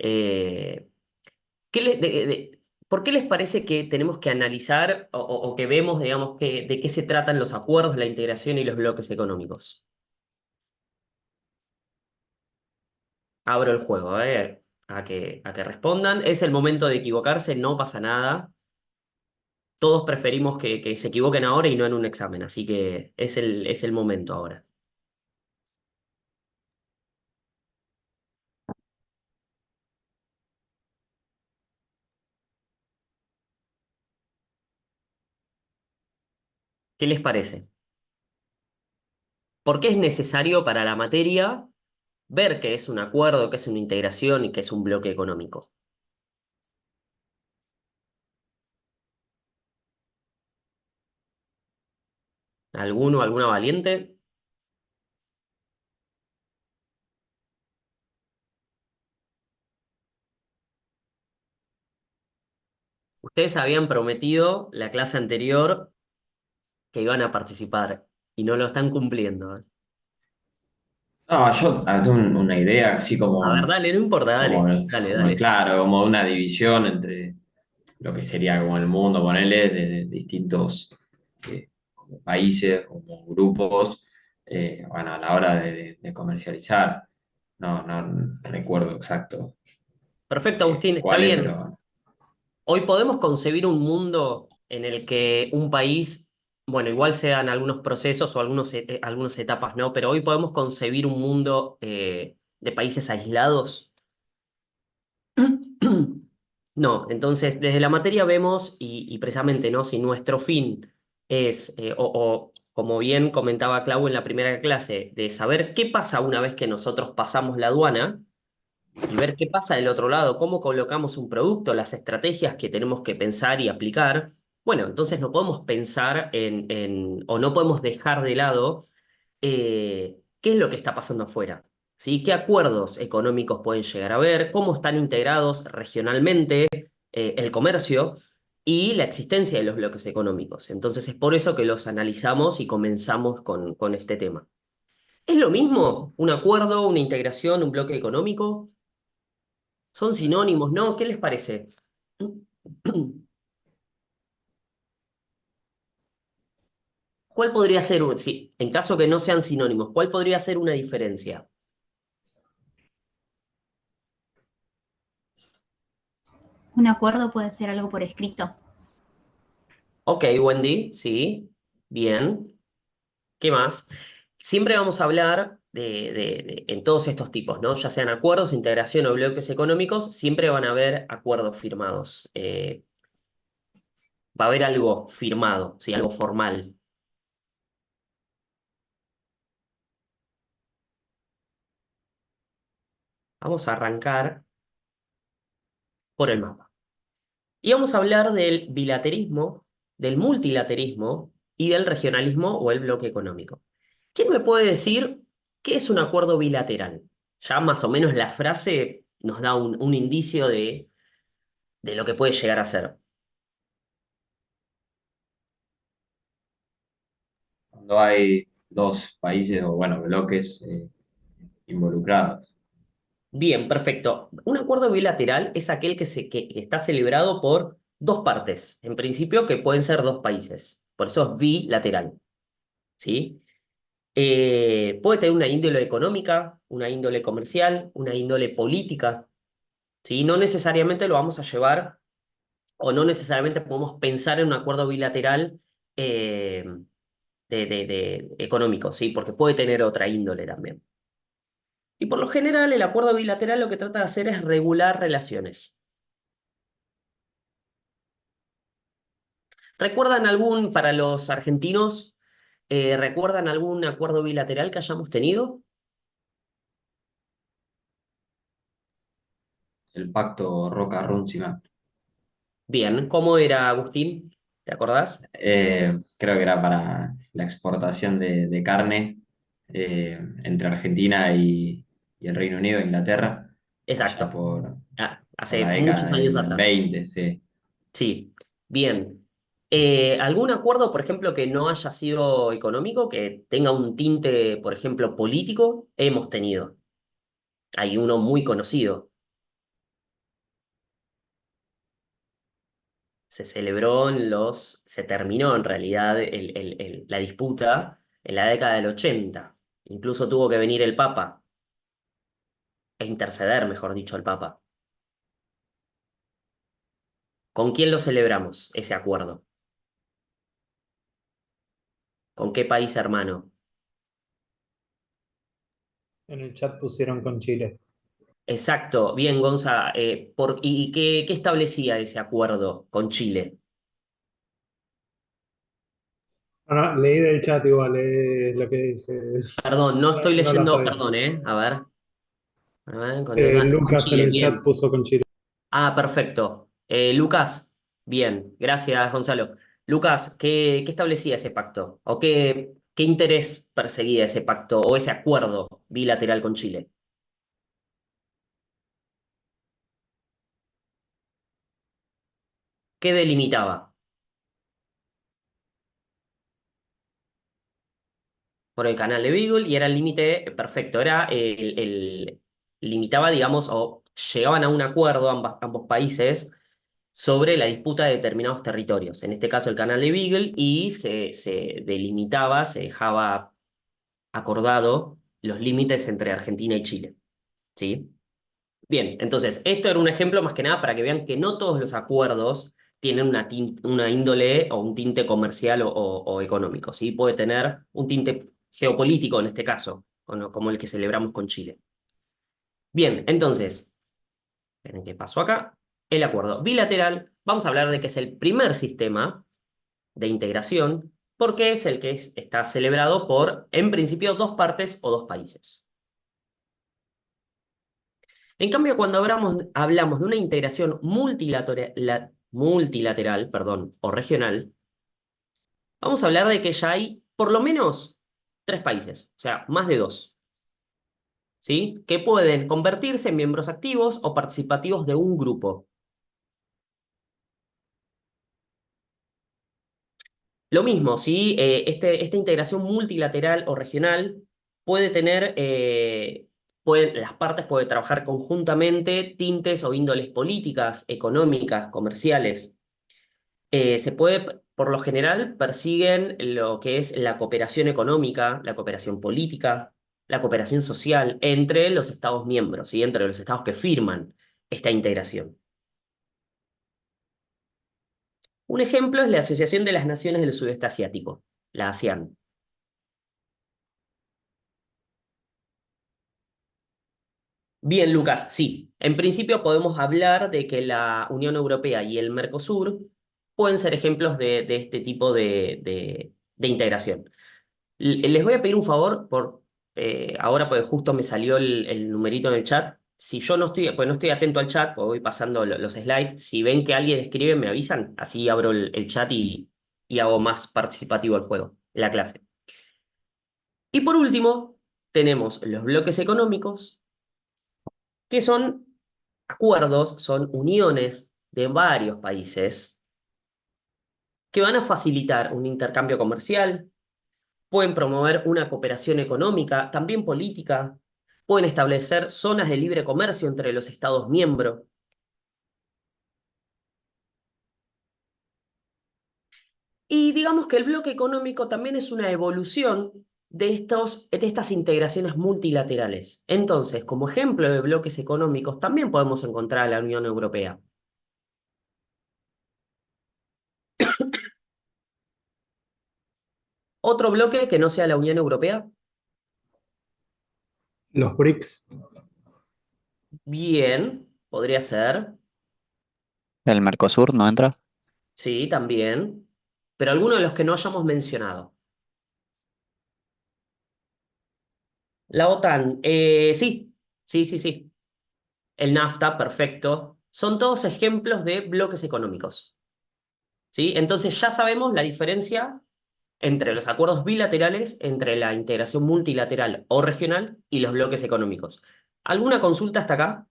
Eh, ¿qué ¿por qué les parece que tenemos que analizar o que vemos, digamos, de qué se tratan los acuerdos, la integración y los bloques económicos? Abro el juego, a que respondan. Es el momento de equivocarse, no pasa nada. Todos preferimos que se equivoquen ahora y no en un examen, así que es el momento ahora. ¿Qué les parece? ¿Por qué es necesario para la materia ver qué es un acuerdo, qué es una integración y qué es un bloque económico? ¿Alguno, alguna valiente? Ustedes habían prometido la clase anterior que iban a participar y no lo están cumpliendo. No, yo tengo una idea así A ver, dale, no importa, como, dale, dale, como dale. claro, como una división entre lo que sería como el mundo, ponele, de distintos como países, como grupos, bueno, a la hora de comercializar. No recuerdo exacto Perfecto, Agustín, está cuáles, bien. pero Hoy podemos concebir un mundo en el que un país, bueno, igual sean algunos procesos o algunas etapas, ¿no? Pero hoy podemos concebir un mundo de países aislados. No, entonces desde la materia vemos y precisamente, ¿no? Si nuestro fin es, o como bien comentaba Clau en la primera clase, de saber qué pasa una vez que nosotros pasamos la aduana y ver qué pasa del otro lado, cómo colocamos un producto, las estrategias que tenemos que pensar y aplicar, bueno, entonces no podemos pensar o no podemos dejar de lado qué es lo que está pasando afuera, ¿sí? ¿Qué acuerdos económicos pueden llegar a haber? ¿Cómo están integrados regionalmente el comercio y la existencia de los bloques económicos? Entonces es por eso que los analizamos y comenzamos con este tema. ¿Es lo mismo un acuerdo, una integración, un bloque económico? ¿Son sinónimos, no? ¿Qué les parece? ¿Cuál podría ser, sí, en caso que no sean sinónimos, cuál podría ser una diferencia? Un acuerdo puede ser algo por escrito. Ok, Wendy, sí, bien. ¿Qué más? Siempre vamos a hablar en todos estos tipos, ¿no? Ya sean acuerdos, integración o bloques económicos, siempre van a haber acuerdos firmados. Va a haber algo firmado, ¿sí? Algo formal. Vamos a arrancar por el mapa. Y vamos a hablar del bilaterismo, del multilaterismo y del regionalismo o el bloque económico. ¿Quién me puede decir qué es un acuerdo bilateral? Ya más o menos la frase nos da un indicio de lo que puede llegar a ser. cuando hay dos países o, bueno, bloques involucrados. Bien, perfecto. Un acuerdo bilateral es aquel que está celebrado por dos partes, en principio que pueden ser dos países. Por eso es bilateral, ¿sí? Puede tener una índole económica, una índole comercial, una índole política, ¿sí? No necesariamente lo vamos a llevar o no necesariamente podemos pensar en un acuerdo bilateral eh, de económico, ¿sí? Porque puede tener otra índole también. Y por lo general, el acuerdo bilateral lo que trata de hacer es regular relaciones. ¿Recuerdan algún, para los argentinos, recuerdan algún acuerdo bilateral que hayamos tenido? El pacto Roca-Runciman. Bien, ¿cómo era, Agustín? ¿Te acordás? Creo que era para la exportación de carne entre Argentina y el Reino Unido e Inglaterra, allá Exacto. por la Hace década muchos años del atrás. 20, sí. Sí, bien. ¿Algún acuerdo, por ejemplo, que no haya sido económico, que tenga un tinte, por ejemplo, político? Hemos tenido. Hay uno muy conocido. se celebró se terminó en realidad la disputa en la década del 80. Incluso tuvo que venir el Papa, e interceder, mejor dicho, el Papa. ¿Con quién lo celebramos, ese acuerdo? ¿Con qué país hermano? En el chat pusieron con Chile. Exacto, bien, Gonza. ¿Y qué establecía ese acuerdo con Chile? No, no, leí del chat igual, es lo que dije. Perdón, no estoy No la leyendo, sabía. perdón, ¿eh? A ver, con Lucas en Chile, el chat bien. puso con Chile. Ah, perfecto. Lucas, bien, gracias, Gonzalo. Lucas, ¿qué establecía ese pacto? ¿O qué interés perseguía ese pacto o ese acuerdo bilateral con Chile? ¿Qué delimitaba? Por el canal de Beagle y era el límite perfecto. Era limitaba, digamos, o llegaban a un acuerdo ambos países sobre la disputa de determinados territorios. En este caso, el canal de Beagle, y se delimitaba, se dejaba acordado los límites entre Argentina y Chile. ¿Sí? Bien, entonces, esto era un ejemplo más que nada para que vean que no todos los acuerdos tienen una índole o un tinte comercial o económico, ¿sí? Puede tener un tinte geopolítico en este caso, como el que celebramos con Chile. Bien, entonces, ¿ven qué pasó acá? El acuerdo bilateral, vamos a hablar de que es el primer sistema de integración, porque es el que está celebrado por, en principio, dos partes o dos países. En cambio, cuando hablamos de una integración multilateral, perdón, o regional, vamos a hablar de que ya hay por lo menos tres países, o sea, más de dos, ¿sí? Que pueden convertirse en miembros activos o participativos de un grupo. Lo mismo, ¿sí? Esta integración multilateral o regional puede tener, las partes pueden trabajar conjuntamente tintes o índoles políticas, económicas, comerciales. Por lo general, persiguen lo que es la cooperación económica, la cooperación política, la cooperación social entre los Estados miembros, ¿sí? Entre los Estados que firman esta integración. Un ejemplo es la Asociación de las Naciones del Sudeste Asiático, la ASEAN. Bien, Lucas, sí. En principio podemos hablar de que la Unión Europea y el Mercosur pueden ser ejemplos de este tipo de integración. Les voy a pedir un favor, ahora porque justo me salió el numerito en el chat. Si yo no estoy, pues no estoy atento al chat, pues voy pasando los slides. Si ven que alguien escribe, me avisan. Así abro el chat y hago más participativo el juego, la clase. Y por último, tenemos los bloques económicos, que son acuerdos, son uniones de varios países que van a facilitar un intercambio comercial, pueden promover una cooperación económica, también política, pueden establecer zonas de libre comercio entre los Estados miembros. Y digamos que el bloque económico también es una evolución de estas integraciones multilaterales. Entonces, como ejemplo de bloques económicos, también podemos encontrar a la Unión Europea. Otro bloque que no sea la Unión Europea, Los BRICS. bien, podría ser, ¿El Mercosur no entra? sí, también, pero alguno de los que no hayamos mencionado. La OTAN, sí, sí, sí, sí. El NAFTA, perfecto. Son todos ejemplos de bloques económicos, ¿sí? Entonces ya sabemos la diferencia entre los acuerdos bilaterales, entre la integración multilateral o regional y los bloques económicos. ¿Alguna consulta hasta acá?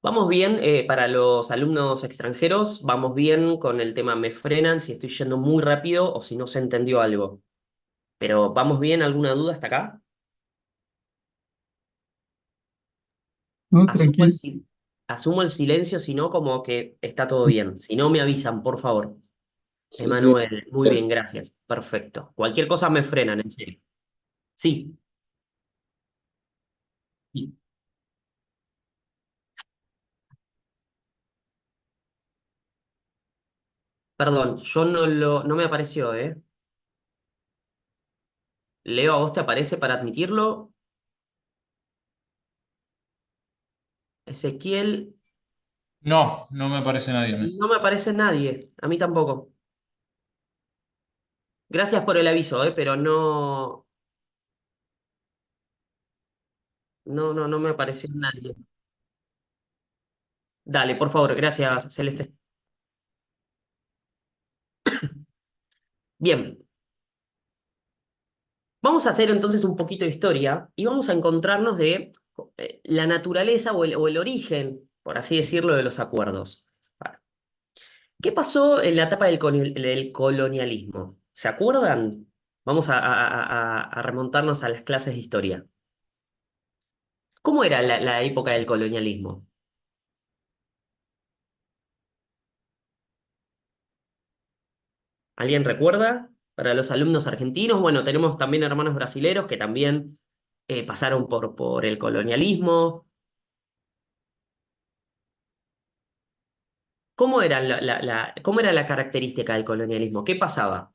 Vamos bien, para los alumnos extranjeros, vamos bien con el tema, me frenan si estoy yendo muy rápido o si no se entendió algo. Pero ¿vamos bien? ¿Alguna duda hasta acá? No, Asumo el tranquilo. sí. asumo el silencio, si no, como que está todo bien. Si no, me avisan, por favor. Sí, sí. Emanuel, muy bien, gracias. Perfecto. Cualquier cosa me frenan, en serio. Sí, sí. Perdón, yo no me apareció, ¿eh? Leo, ¿a vos te aparece para admitirlo? Ezequiel, No, no me aparece nadie a mí. no me aparece nadie. A mí tampoco. Gracias por el aviso, pero no me apareció nadie. Dale, por favor, gracias, Celeste. Bien, vamos a hacer entonces un poquito de historia y vamos a encontrarnos de la naturaleza o el origen, por así decirlo, de los acuerdos. Vale. ¿Qué pasó en la etapa del colonialismo? ¿Se acuerdan? Vamos a remontarnos a las clases de historia. ¿Cómo era la época del colonialismo? ¿Alguien recuerda? Para los alumnos argentinos, bueno, tenemos también hermanos brasileros que también pasaron por el colonialismo. ¿Cómo era cómo era la característica del colonialismo? ¿Qué pasaba?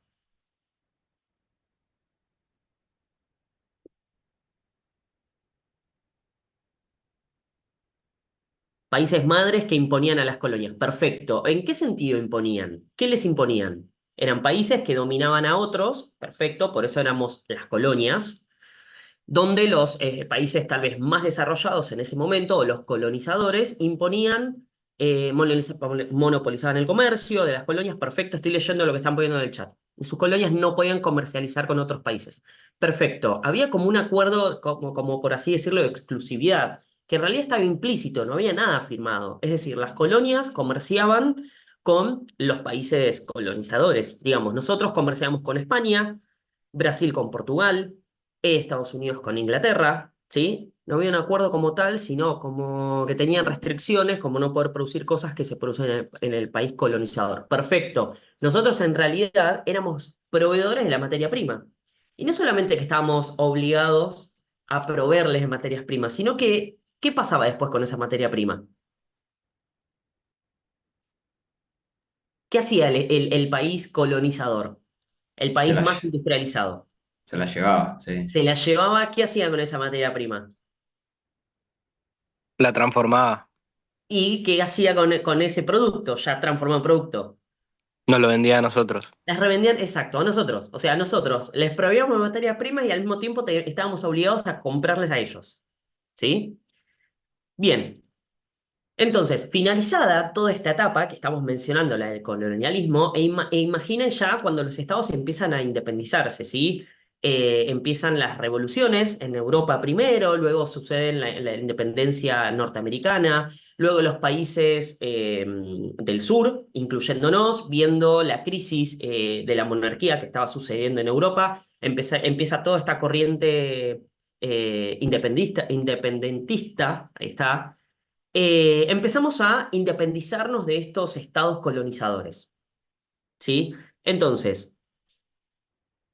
Países madres que imponían a las colonias. Perfecto. ¿En qué sentido imponían? ¿Qué les imponían? Eran países que dominaban a otros, perfecto, por eso éramos las colonias, donde los países tal vez más desarrollados en ese momento, o los colonizadores, imponían, monopolizaban el comercio de las colonias. Perfecto, estoy leyendo lo que están poniendo en el chat. Y sus colonias no podían comercializar con otros países. Perfecto, había como un acuerdo, como por así decirlo, de exclusividad, que en realidad estaba implícito, no había nada firmado. Es decir, las colonias comerciaban con los países colonizadores. Digamos, nosotros comerciamos con España, Brasil con Portugal, Estados Unidos con Inglaterra, ¿sí? No había un acuerdo como tal, sino como que tenían restricciones, como no poder producir cosas que se producen en el país colonizador. Perfecto. Nosotros en realidad éramos proveedores de la materia prima. Y no solamente que estábamos obligados a proveerles de materias primas, sino que, ¿qué pasaba después con esa materia prima? ¿Qué hacía el país colonizador? El Se país la, más industrializado. se la llevaba, sí. Se la llevaba, ¿qué hacía con esa materia prima? La transformaba, ¿Y qué hacía con ese producto ya transformado en producto? nos lo vendía a nosotros. Las revendían, exacto, a nosotros. O sea, nosotros les proveíamos materias primas y al mismo tiempo estábamos obligados a comprarles a ellos. ¿Sí? Bien. Entonces, finalizada toda esta etapa que estamos mencionando, la del colonialismo, imaginen ya cuando los estados empiezan a independizarse, ¿sí? Empiezan las revoluciones en Europa primero, luego sucede la independencia norteamericana, luego los países del sur, incluyéndonos, viendo la crisis de la monarquía que estaba sucediendo en Europa, empieza toda esta corriente independentista, ahí está, empezamos a independizarnos de estos estados colonizadores, ¿sí? Entonces,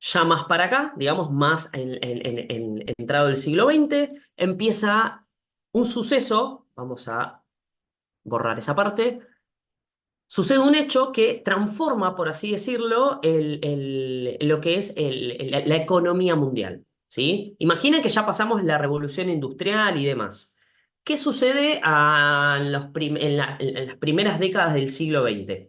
ya más para acá, digamos, más entrado el siglo XX, empieza un suceso, vamos a borrar esa parte, sucede un hecho que transforma, por así decirlo, lo que es la economía mundial, ¿sí? Imaginen que ya pasamos la revolución industrial y demás. ¿Qué sucede en las primeras décadas del siglo XX?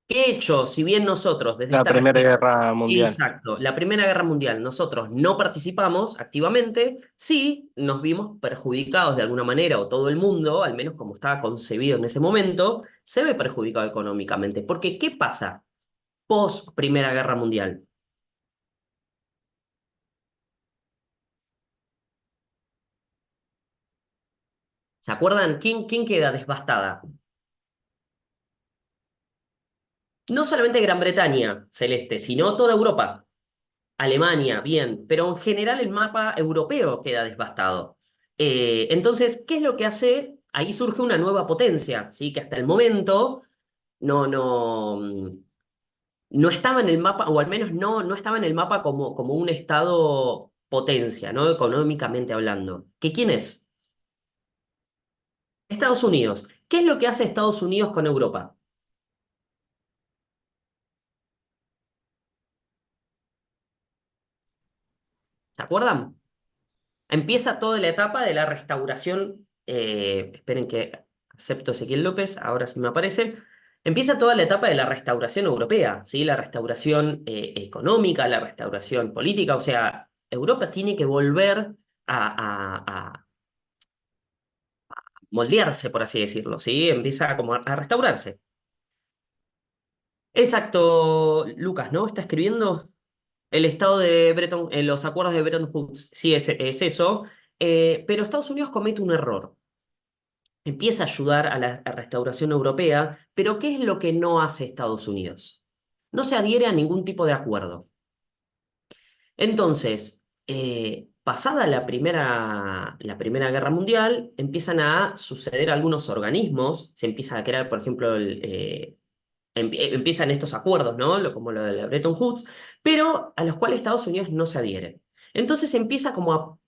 ¿Qué hecho, si bien nosotros desde La esta Primera región, Guerra Mundial. exacto, la Primera Guerra Mundial, nosotros no participamos activamente, sí nos vimos perjudicados de alguna manera, o todo el mundo, al menos como estaba concebido en ese momento, se ve perjudicado económicamente. Porque, ¿qué pasa post Primera Guerra Mundial? ¿Se acuerdan quién queda devastada? No solamente Gran Bretaña, Celeste, sino toda Europa. Alemania, bien, pero en general el mapa europeo queda devastado. Entonces, ¿qué es lo que hace? Ahí surge una nueva potencia, ¿sí? Que hasta el momento no estaba en el mapa, o al menos no estaba en el mapa como un estado potencia, ¿no? Económicamente hablando. ¿Que quién es? Estados Unidos. ¿Qué es lo que hace Estados Unidos con Europa? ¿Se acuerdan? Empieza toda la etapa de la restauración. Esperen que acepto Ezequiel López, ahora sí me aparece. Empieza toda la etapa de la restauración europea, ¿sí? La restauración económica, la restauración política. O sea, Europa tiene que volver a moldearse, por así decirlo, ¿sí? Empieza como a restaurarse. Exacto, Lucas, ¿no? Está escribiendo el estado de Bretton, los acuerdos de Bretton Woods. Sí, es eso. Pero Estados Unidos comete un error. Empieza a ayudar a la restauración europea, pero ¿qué es lo que no hace Estados Unidos? No se adhiere a ningún tipo de acuerdo. Entonces, pasada la Primera Guerra Mundial, empiezan a suceder algunos organismos, se empieza a crear, por ejemplo, empiezan estos acuerdos, ¿no? Como lo de la Bretton Woods, pero a los cuales Estados Unidos no se adhiere. Entonces empieza como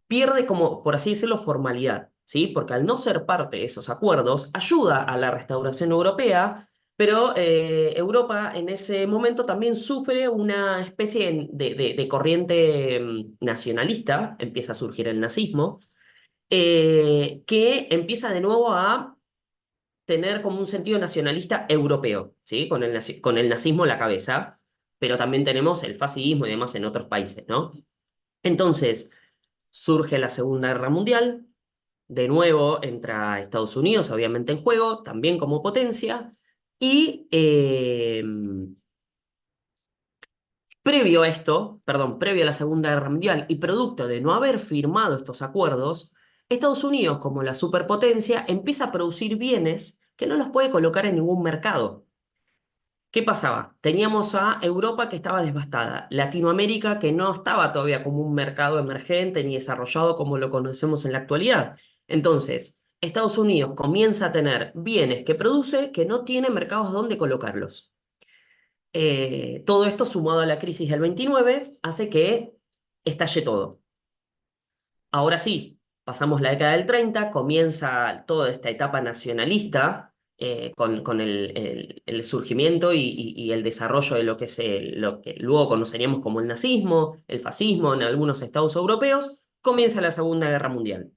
pierde como, por así decirlo, formalidad, ¿sí? Porque al no ser parte de esos acuerdos, ayuda a la restauración europea, pero Europa en ese momento también sufre una especie de corriente nacionalista, empieza a surgir el nazismo, que empieza de nuevo a tener como un sentido nacionalista europeo, ¿sí? Con el nazismo en la cabeza, pero también tenemos el fascismo y demás en otros países, ¿no? Entonces, surge la Segunda Guerra Mundial, de nuevo entra Estados Unidos, obviamente, en juego, también como potencia, y previo a esto, perdón, previo a la Segunda Guerra Mundial y producto de no haber firmado estos acuerdos, Estados Unidos, como la superpotencia, empieza a producir bienes que no los puede colocar en ningún mercado. ¿Qué pasaba? Teníamos a Europa que estaba devastada, Latinoamérica que no estaba todavía como un mercado emergente ni desarrollado como lo conocemos en la actualidad. Entonces, Estados Unidos comienza a tener bienes que produce que no tiene mercados donde colocarlos. Todo esto sumado a la crisis del 29 hace que estalle todo. Ahora sí, pasamos la década del 30, comienza toda esta etapa nacionalista con el surgimiento y el desarrollo de lo que, lo que luego conoceríamos como el nazismo, el fascismo en algunos estados europeos, comienza la Segunda Guerra Mundial.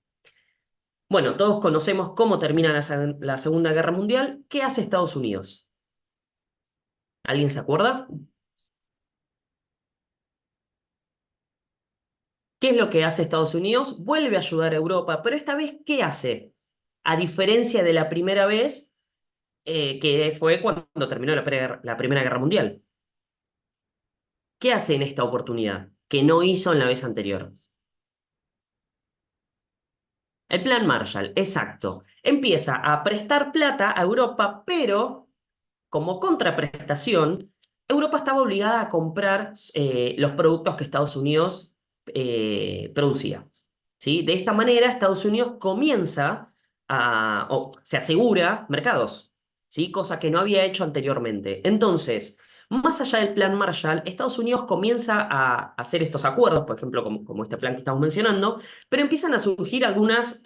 Bueno, todos conocemos cómo termina la Segunda Guerra Mundial. ¿Qué hace Estados Unidos? ¿Alguien se acuerda? ¿Qué es lo que hace Estados Unidos? Vuelve a ayudar a Europa, pero esta vez, ¿qué hace? A diferencia de la primera vez, que fue cuando terminó la Primera Guerra Mundial. ¿Qué hace en esta oportunidad que no hizo en la vez anterior? El Plan Marshall, exacto. Empieza a prestar plata a Europa, pero como contraprestación, Europa estaba obligada a comprar los productos que Estados Unidos producía. ¿Sí? De esta manera, Estados Unidos comienza o se asegura mercados, ¿sí? Cosa que no había hecho anteriormente. Entonces, más allá del plan Marshall, Estados Unidos comienza a hacer estos acuerdos, por ejemplo, como este plan que estamos mencionando, pero empiezan a surgir algunos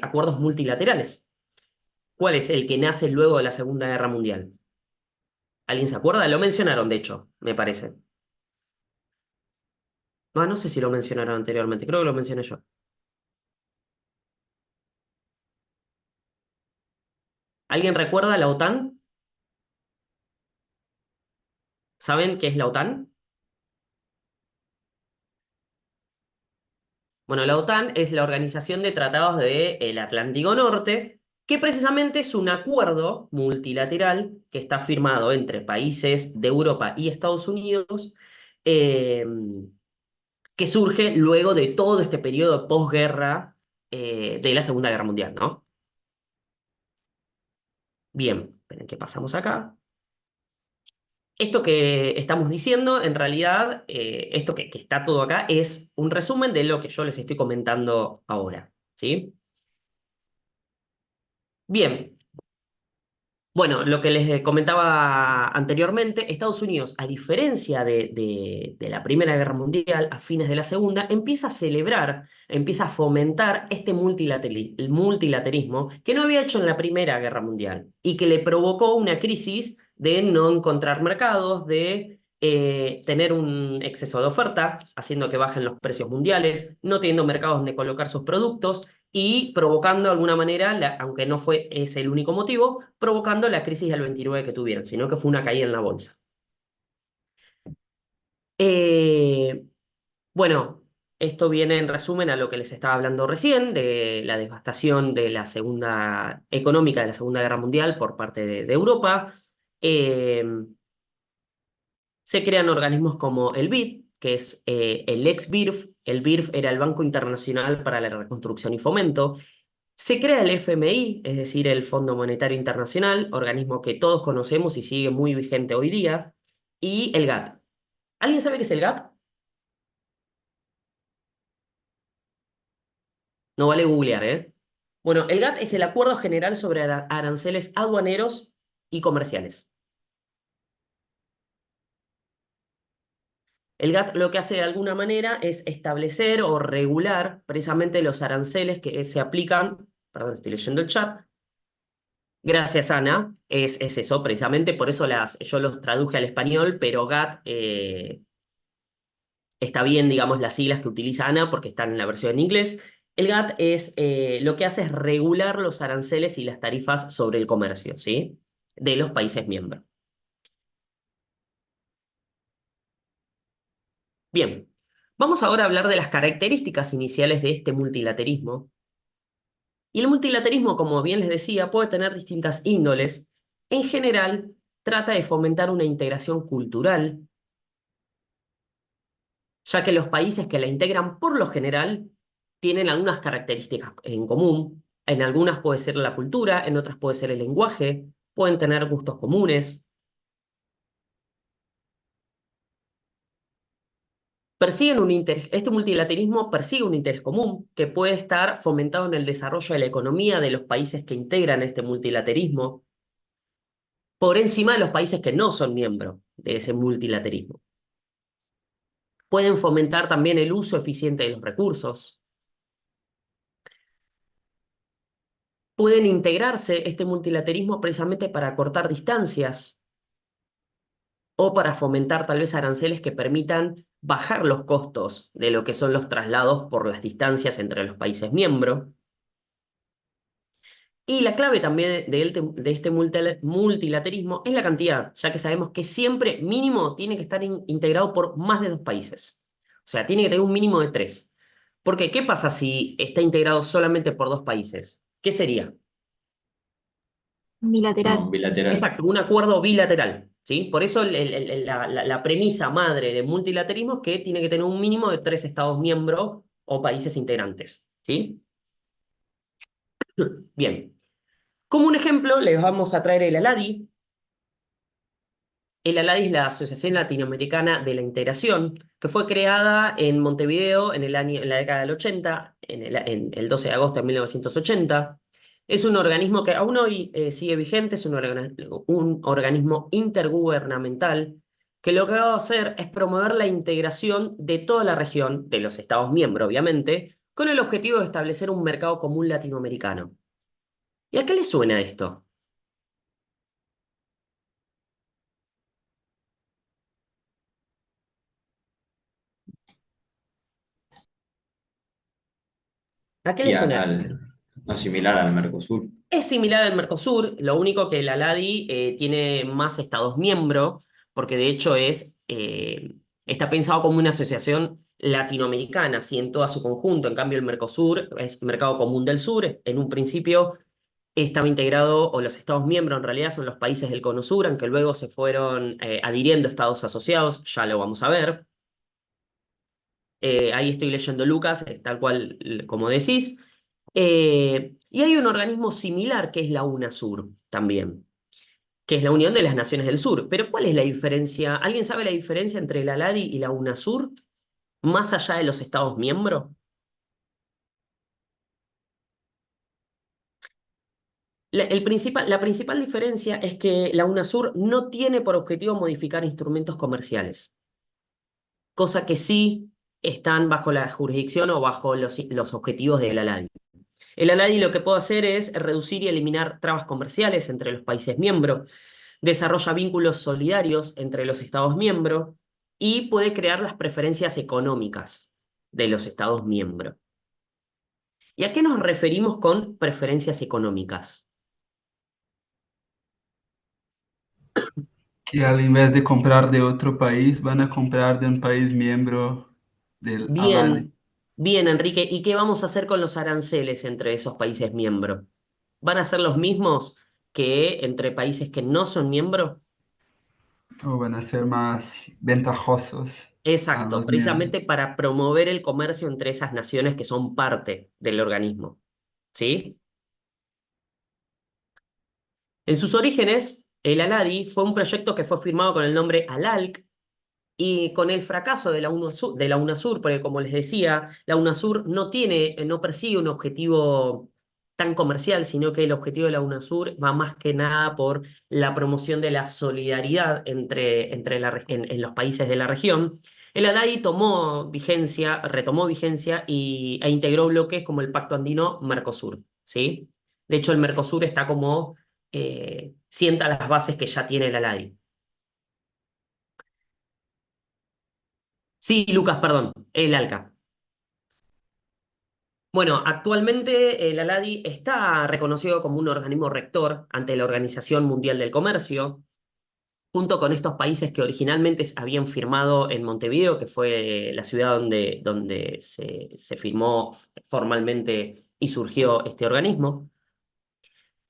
acuerdos multilaterales. ¿Cuál es el que nace luego de la Segunda Guerra Mundial? ¿Alguien se acuerda? Lo mencionaron, de hecho, me parece. No sé si lo mencionaron anteriormente, creo que lo mencioné yo. ¿Alguien recuerda la OTAN? ¿Saben qué es la OTAN? Bueno, la OTAN es la Organización de Tratados del Atlántico Norte, que precisamente es un acuerdo multilateral que está firmado entre países de Europa y Estados Unidos, eh, que surge luego de todo este periodo de posguerra de la Segunda Guerra Mundial, ¿no? Bien, esperen que pasamos acá. Esto que estamos diciendo, en realidad, esto que está todo acá, es un resumen de lo que yo les estoy comentando ahora, ¿sí? Bien, bueno, lo que les comentaba anteriormente, Estados Unidos, a diferencia de la Primera Guerra Mundial, a fines de la Segunda, empieza a celebrar, empieza a fomentar este el multilaterismo que no había hecho en la Primera Guerra Mundial y que le provocó una crisis de no encontrar mercados, de tener un exceso de oferta, haciendo que bajen los precios mundiales, no teniendo mercados donde colocar sus productos y provocando de alguna manera, aunque no fue ese el único motivo, provocando la crisis del 29 que tuvieron, sino que fue una caída en la bolsa. Eh, bueno, esto viene en resumen a lo que les estaba hablando recién, de la devastación de la segunda económica de la Segunda Guerra Mundial por parte de Europa. Eh, Se crean organismos como el BID, que es el ex BIRF. El BIRF era el Banco Internacional para la Reconstrucción y Fomento. Se crea el FMI, es decir, el Fondo Monetario Internacional, organismo que todos conocemos y sigue muy vigente hoy día, y el GATT. ¿Alguien sabe qué es el GATT? No vale googlear, ¿eh? Bueno, el GATT es el Acuerdo General sobre Aranceles Aduaneros y Comerciales. El GATT lo que hace de alguna manera es establecer o regular precisamente los aranceles que se aplican, perdón, estoy leyendo el chat. Gracias, Ana. Es eso, precisamente, por eso yo los traduje al español, pero GATT está bien, digamos, las siglas que utiliza Ana porque están en la versión en inglés. El GATT lo que hace es regular los aranceles y las tarifas sobre el comercio, ¿sí? De los países miembros. Bien, vamos ahora a hablar de las características iniciales de este multilaterismo. Y el multilaterismo, como bien les decía, puede tener distintas índoles. En general, trata de fomentar una integración cultural, ya que los países que la integran por lo general tienen algunas características en común. En algunas puede ser la cultura, en otras puede ser el lenguaje, pueden tener gustos comunes. Este multilaterismo persigue un interés común que puede estar fomentado en el desarrollo de la economía de los países que integran este multilaterismo, por encima de los países que no son miembros de ese multilaterismo. Pueden fomentar también el uso eficiente de los recursos. Pueden integrarse este multilaterismo precisamente para acortar distancias o para fomentar tal vez aranceles que permitan bajar los costos de lo que son los traslados por las distancias entre los países miembros. Y la clave también de este multilaterismo es la cantidad, ya que sabemos que siempre mínimo tiene que estar integrado por más de 2 países. O sea, tiene que tener un mínimo de 3. ¿Por qué? ¿Qué pasa si está integrado solamente por 2 países? ¿Qué sería? Bilateral. No, bilateral. Exacto, un acuerdo bilateral, ¿sí? Por eso la premisa madre del multilaterismo es que tiene que tener un mínimo de 3 Estados miembros o países integrantes, ¿sí? Bien. Como un ejemplo, les vamos a traer el ALADI. El ALADI es la Asociación Latinoamericana de la Integración, que fue creada en Montevideo en la década del 80, en el 12 de agosto de 1980. Es un organismo que aún hoy sigue vigente, es un organismo intergubernamental que lo que va a hacer es promover la integración de toda la región, de los Estados miembros, obviamente, con el objetivo de establecer un mercado común latinoamericano. ¿Y a qué le suena esto? ¿A qué le Y suena? no similar al Mercosur. Es similar al Mercosur, lo único que la LADI tiene más estados miembros, porque de hecho está pensado como una asociación latinoamericana, así en toda su conjunto. En cambio, el Mercosur es Mercado Común del Sur. En un principio estaba integrado, o los estados miembros en realidad son los países del Cono Sur, aunque luego se fueron adhiriendo estados asociados, ya lo vamos a ver. Ahí estoy leyendo Lucas, es tal cual como decís. Y hay un organismo similar que es la UNASUR también. que es la Unión de las Naciones del Sur. Pero ¿cuál es la diferencia? ¿Alguien sabe la diferencia entre la ALADI y la UNASUR, más allá de los Estados miembros? La principal diferencia es que la UNASUR no tiene por objetivo modificar instrumentos comerciales, cosa que sí están bajo la jurisdicción o bajo los objetivos del ALADI. El ALADI lo que puede hacer es reducir y eliminar trabas comerciales entre los países miembros, desarrolla vínculos solidarios entre los Estados miembros y puede crear las preferencias económicas de los Estados miembros. ¿Y a qué nos referimos con preferencias económicas? Que al invés de comprar de otro país, van a comprar de un país miembro del ALADI. Bien, bien, Enrique. ¿Y qué vamos a hacer con los aranceles entre esos países miembros? ¿Van a ser los mismos que entre países que no son miembros? O van a ser más ventajosos a Exacto, los miembros. precisamente para promover el comercio entre esas naciones que son parte del organismo. ¿Sí? En sus orígenes, el ALADI fue un proyecto que fue firmado con el nombre ALALC y con el fracaso de la UNASUR, porque como les decía, la UNASUR no persigue un objetivo tan comercial, sino que el objetivo de la UNASUR va más que nada por la promoción de la solidaridad en los países de la región. El ALADI retomó vigencia e integró bloques como el Pacto Andino-Mercosur, ¿sí? De hecho, el Mercosur está como sienta las bases que ya tiene el ALADI. Sí, Lucas, perdón, el ALCA. Bueno, actualmente el ALADI está reconocido como un organismo rector ante la Organización Mundial del Comercio, junto con estos países que originalmente habían firmado en Montevideo, que fue la ciudad donde se firmó formalmente y surgió este organismo.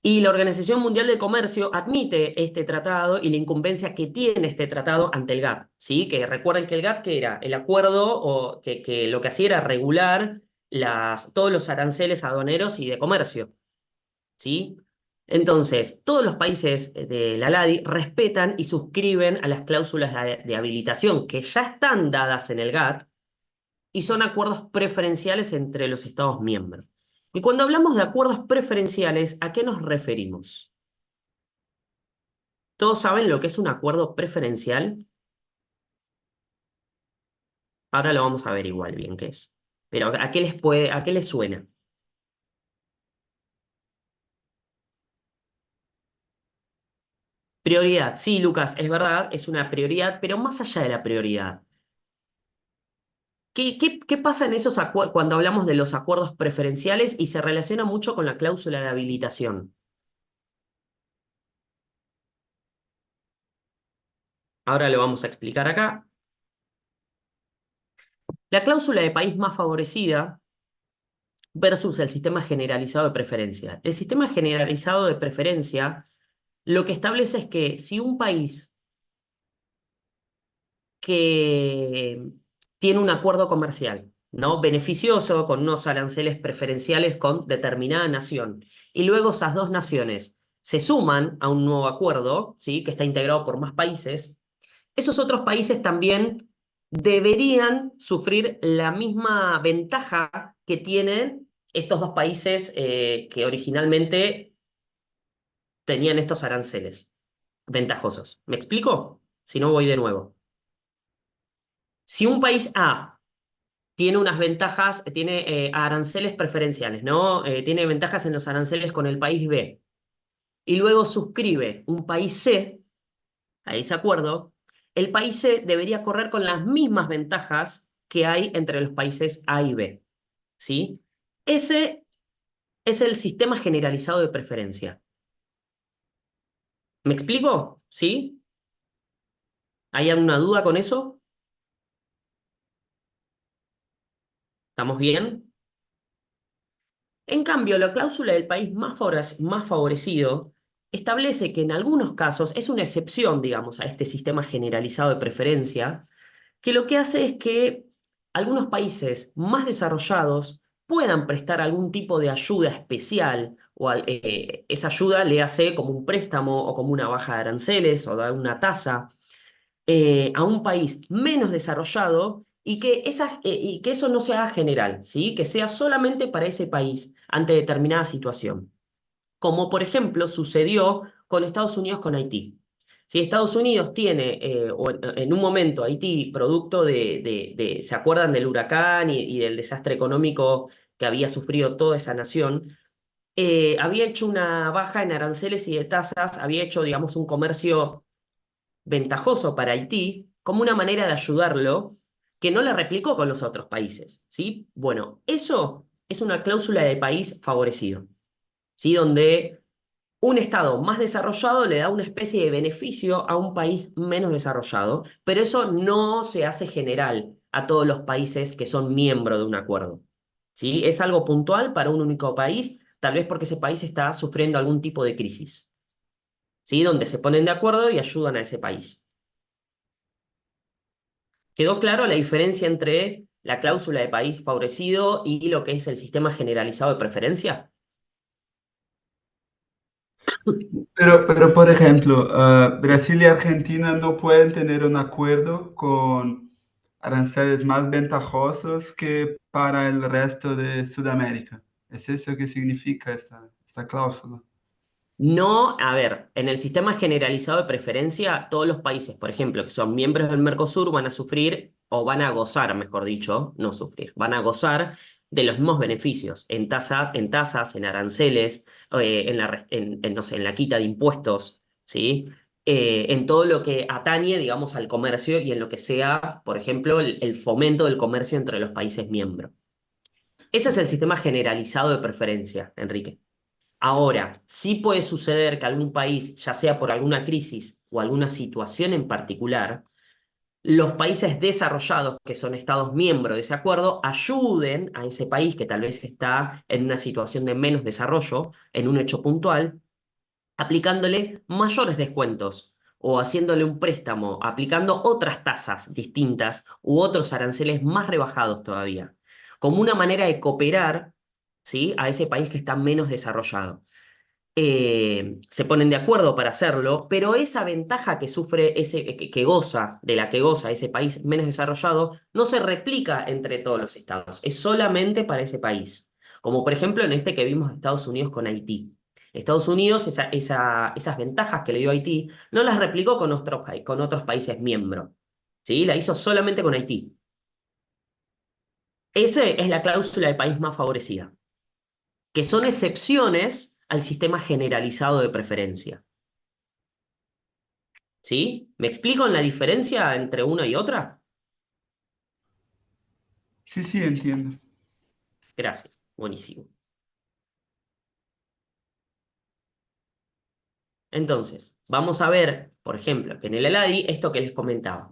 Y la Organización Mundial del Comercio admite este tratado y la incumbencia que tiene este tratado ante el GATT, ¿sí? Que recuerden que el GATT, ¿qué era? El acuerdo que lo que hacía era regular todos los aranceles aduaneros y de comercio, ¿sí? Entonces, todos los países de la LADI respetan y suscriben a las cláusulas de habilitación que ya están dadas en el GATT y son acuerdos preferenciales entre los Estados miembros. Y cuando hablamos de acuerdos preferenciales, ¿a qué nos referimos? ¿Todos saben lo que es un acuerdo preferencial? Ahora lo vamos a ver igual bien qué es. Pero ¿a qué les suena? Prioridad. Sí, Lucas, es verdad, es una prioridad, pero más allá de la prioridad. ¿Qué pasa en esos acuerdos cuando hablamos de los acuerdos preferenciales y se relaciona mucho con la cláusula de habilitación? Ahora lo vamos a explicar acá. La cláusula de país más favorecida versus el sistema generalizado de preferencia. El sistema generalizado de preferencia lo que establece es que si un país que tiene un acuerdo comercial, ¿no? beneficioso con unos aranceles preferenciales con determinada nación, y luego esas dos naciones se suman a un nuevo acuerdo, ¿sí? que está integrado por más países, esos otros países también deberían sufrir la misma ventaja que tienen estos dos países que originalmente tenían estos aranceles ventajosos. ¿Me explico? Si no, voy de nuevo. Si un país A tiene unas ventajas, tiene aranceles preferenciales, ¿no? Tiene ventajas en los aranceles con el país B, y luego suscribe un país C a ese acuerdo, el país C debería correr con las mismas ventajas que hay entre los países A y B, ¿sí? Ese es el sistema generalizado de preferencia. ¿Me explico? ¿Sí? ¿Hay alguna duda con eso? ¿Estamos bien? En cambio, la cláusula del país más favorecido establece que en algunos casos es una excepción, digamos, a este sistema generalizado de preferencia, que lo que hace es que algunos países más desarrollados puedan prestar algún tipo de ayuda especial, o esa ayuda le hace como un préstamo o como una baja de aranceles o dar una tasa a un país menos desarrollado y que eso no se haga general, ¿sí? Que sea solamente para ese país ante determinada situación. Como por ejemplo sucedió con Estados Unidos con Haití. Si Estados Unidos tiene, o en un momento Haití, producto ¿se acuerdan del huracán y del desastre económico que había sufrido toda esa nación? Había hecho una baja en aranceles y de tasas, había hecho, digamos, un comercio ventajoso para Haití como una manera de ayudarlo que no la replicó con los otros países, ¿sí? Bueno, eso es una cláusula de país favorecido, ¿sí? Donde un estado más desarrollado le da una especie de beneficio a un país menos desarrollado, pero eso no se hace general a todos los países que son miembros de un acuerdo, ¿sí? Es algo puntual para un único país, tal vez porque ese país está sufriendo algún tipo de crisis, ¿sí? Donde se ponen de acuerdo y ayudan a ese país. ¿Quedó claro la diferencia entre la cláusula de país favorecido y lo que es el sistema generalizado de preferencia? Pero por ejemplo, Brasil y Argentina no pueden tener un acuerdo con aranceles más ventajosos que para el resto de Sudamérica. ¿Es eso que significa esta cláusula? No, a ver, en el sistema generalizado de preferencia, todos los países, por ejemplo, que son miembros del Mercosur, van a sufrir, o van a gozar, mejor dicho, no sufrir, van a gozar de los mismos beneficios en tasas, en aranceles, no sé, en la quita de impuestos, ¿sí? En todo lo que atañe, digamos, al comercio y en lo que sea, por ejemplo, el fomento del comercio entre los países miembros. Ese es el sistema generalizado de preferencia, Enrique. Ahora, sí puede suceder que algún país, ya sea por alguna crisis o alguna situación en particular, los países desarrollados, que son estados miembros de ese acuerdo, ayuden a ese país que tal vez está en una situación de menos desarrollo, en un hecho puntual, aplicándole mayores descuentos o haciéndole un préstamo, aplicando otras tasas distintas u otros aranceles más rebajados todavía, como una manera de cooperar, ¿sí? A ese país que está menos desarrollado. Se ponen de acuerdo para hacerlo, pero esa ventaja que sufre que goza, de la que goza ese país menos desarrollado, no se replica entre todos los estados, es solamente para ese país. Como por ejemplo en este que vimos de Estados Unidos con Haití. Estados Unidos, esas ventajas que le dio a Haití, no las replicó con otros países miembros, ¿sí? La hizo solamente con Haití. Esa es la cláusula de país más favorecida, que son excepciones al sistema generalizado de preferencia. ¿Sí? ¿Me explico en la diferencia entre una y otra? Sí, sí, entiendo. Gracias, buenísimo. Entonces, vamos a ver, por ejemplo, que en el ELADI, esto que les comentaba,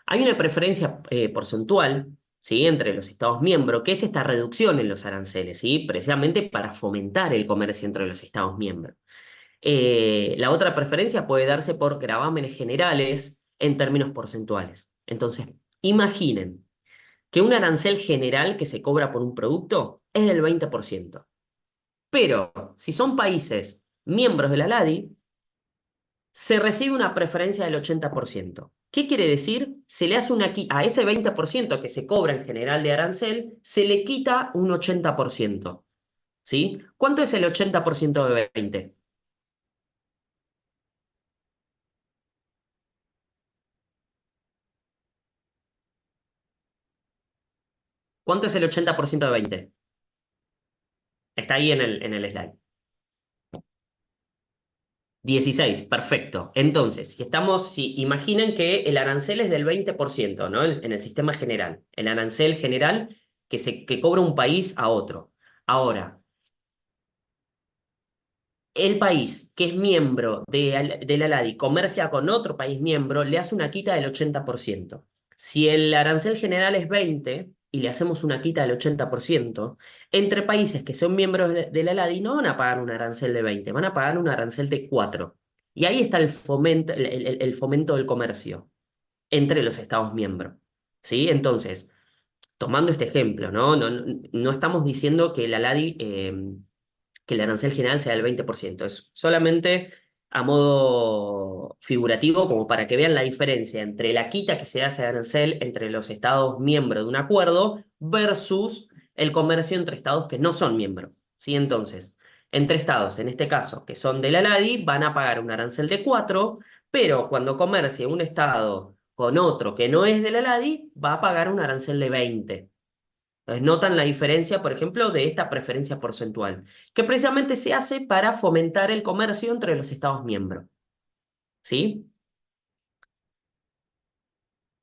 hay una preferencia porcentual, ¿sí? Entre los Estados miembros, que es esta reducción en los aranceles, ¿sí? Precisamente para fomentar el comercio entre los Estados miembros. La otra preferencia puede darse por gravámenes generales en términos porcentuales. Entonces, imaginen que un arancel general que se cobra por un producto es del 20%. Pero si son países miembros de la LADI, se recibe una preferencia del 80%. ¿Qué quiere decir? Se le hace a ese 20% que se cobra en general de arancel, se le quita un 80%. ¿Sí? ¿Cuánto es el 80% de 20? ¿Cuánto es el 80% de 20? Está ahí en el slide. 16, perfecto. Entonces, si imaginen que el arancel es del 20%, ¿no? En el sistema general. El arancel general que cobra un país a otro. Ahora, el país que es miembro de la LADI comercia con otro país miembro, le hace una quita del 80%. Si el arancel general es 20 y le hacemos una quita del 80%, entre países que son miembros de la LADI no van a pagar un arancel de 20, van a pagar un arancel de 4. Y ahí está el fomento del comercio entre los Estados miembros. ¿Sí? Entonces, tomando este ejemplo, ¿no? No estamos diciendo que la LADI, que el arancel general sea del 20%, es solamente a modo figurativo, como para que vean la diferencia entre la quita que se hace de arancel entre los estados miembros de un acuerdo versus el comercio entre estados que no son miembros, ¿sí? Entonces, entre estados, en este caso, que son de la LADI, van a pagar un arancel de 4, pero cuando comercie un estado con otro que no es de la LADI, va a pagar un arancel de 20. Entonces, notan la diferencia, por ejemplo, de esta preferencia porcentual, que precisamente se hace para fomentar el comercio entre los Estados miembros. ¿Sí?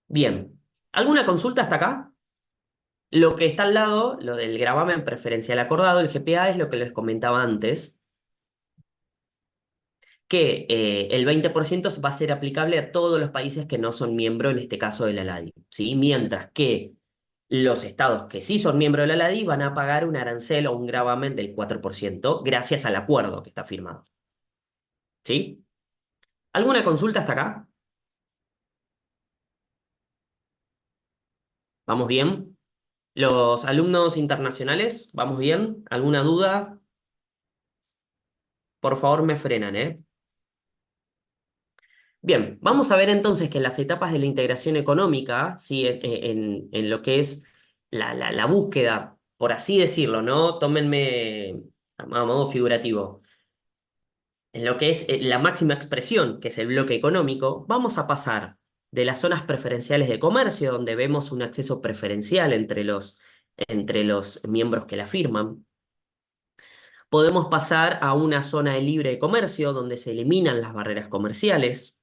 Bien. ¿Alguna consulta hasta acá? Lo que está al lado, lo del gravamen preferencial acordado, el GPA, es lo que les comentaba antes, que el 20% va a ser aplicable a todos los países que no son miembros, en este caso de la LADI, ¿sí? Mientras que los estados que sí son miembros de la LADI van a pagar un arancel o un gravamen del 4% gracias al acuerdo que está firmado. ¿Sí? ¿Alguna consulta hasta acá? ¿Vamos bien? ¿Los alumnos internacionales? ¿Vamos bien? ¿Alguna duda? Por favor, me frenan, ¿eh? Bien, vamos a ver entonces que en las etapas de la integración económica, ¿sí? En lo que es la búsqueda, por así decirlo, ¿no? Tómenme a modo figurativo. En lo que es la máxima expresión, que es el bloque económico, vamos a pasar de las zonas preferenciales de comercio, donde vemos un acceso preferencial entre los miembros que la firman. Podemos pasar a una zona de libre comercio, donde se eliminan las barreras comerciales.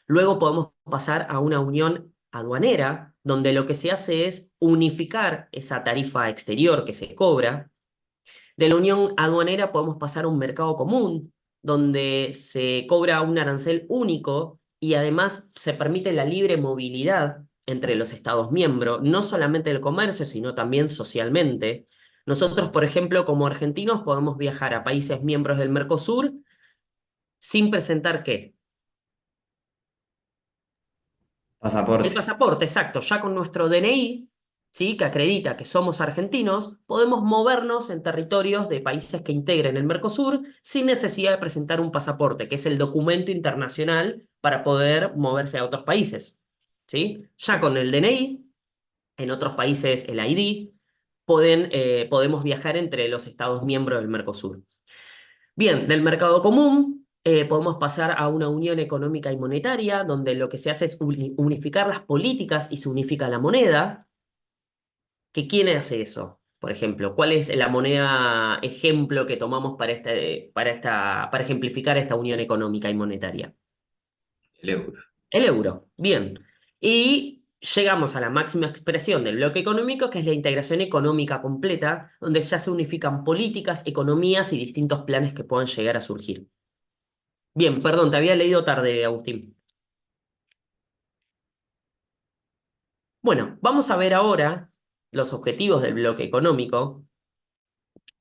Luego podemos pasar a una unión aduanera, donde lo que se hace es unificar esa tarifa exterior que se cobra. De la unión aduanera podemos pasar a un mercado común, donde se cobra un arancel único y además se permite la libre movilidad entre los Estados miembros, no solamente del comercio, sino también socialmente. Nosotros, por ejemplo, como argentinos, podemos viajar a países miembros del Mercosur sin presentar ¿qué? El Pasaporte. pasaporte, exacto. Ya con nuestro DNI, ¿sí? Que acredita que somos argentinos, podemos movernos en territorios de países que integren el Mercosur sin necesidad de presentar un pasaporte, que es el documento internacional para poder moverse a otros países. ¿Sí? Ya con el DNI, en otros países el ID, podemos viajar entre los Estados miembros del Mercosur. Bien, del mercado común podemos pasar a una unión económica y monetaria, donde lo que se hace es unificar las políticas y se unifica la moneda. ¿Que quién hace eso? Por ejemplo, ¿cuál es la moneda ejemplo que tomamos para ejemplificar esta unión económica y monetaria? El euro. El euro. Bien. Y llegamos a la máxima expresión del bloque económico, que es la integración económica completa, donde ya se unifican políticas, economías y distintos planes que puedan llegar a surgir. Bien, perdón, te había leído tarde, Agustín. Bueno, vamos a ver ahora los objetivos del bloque económico,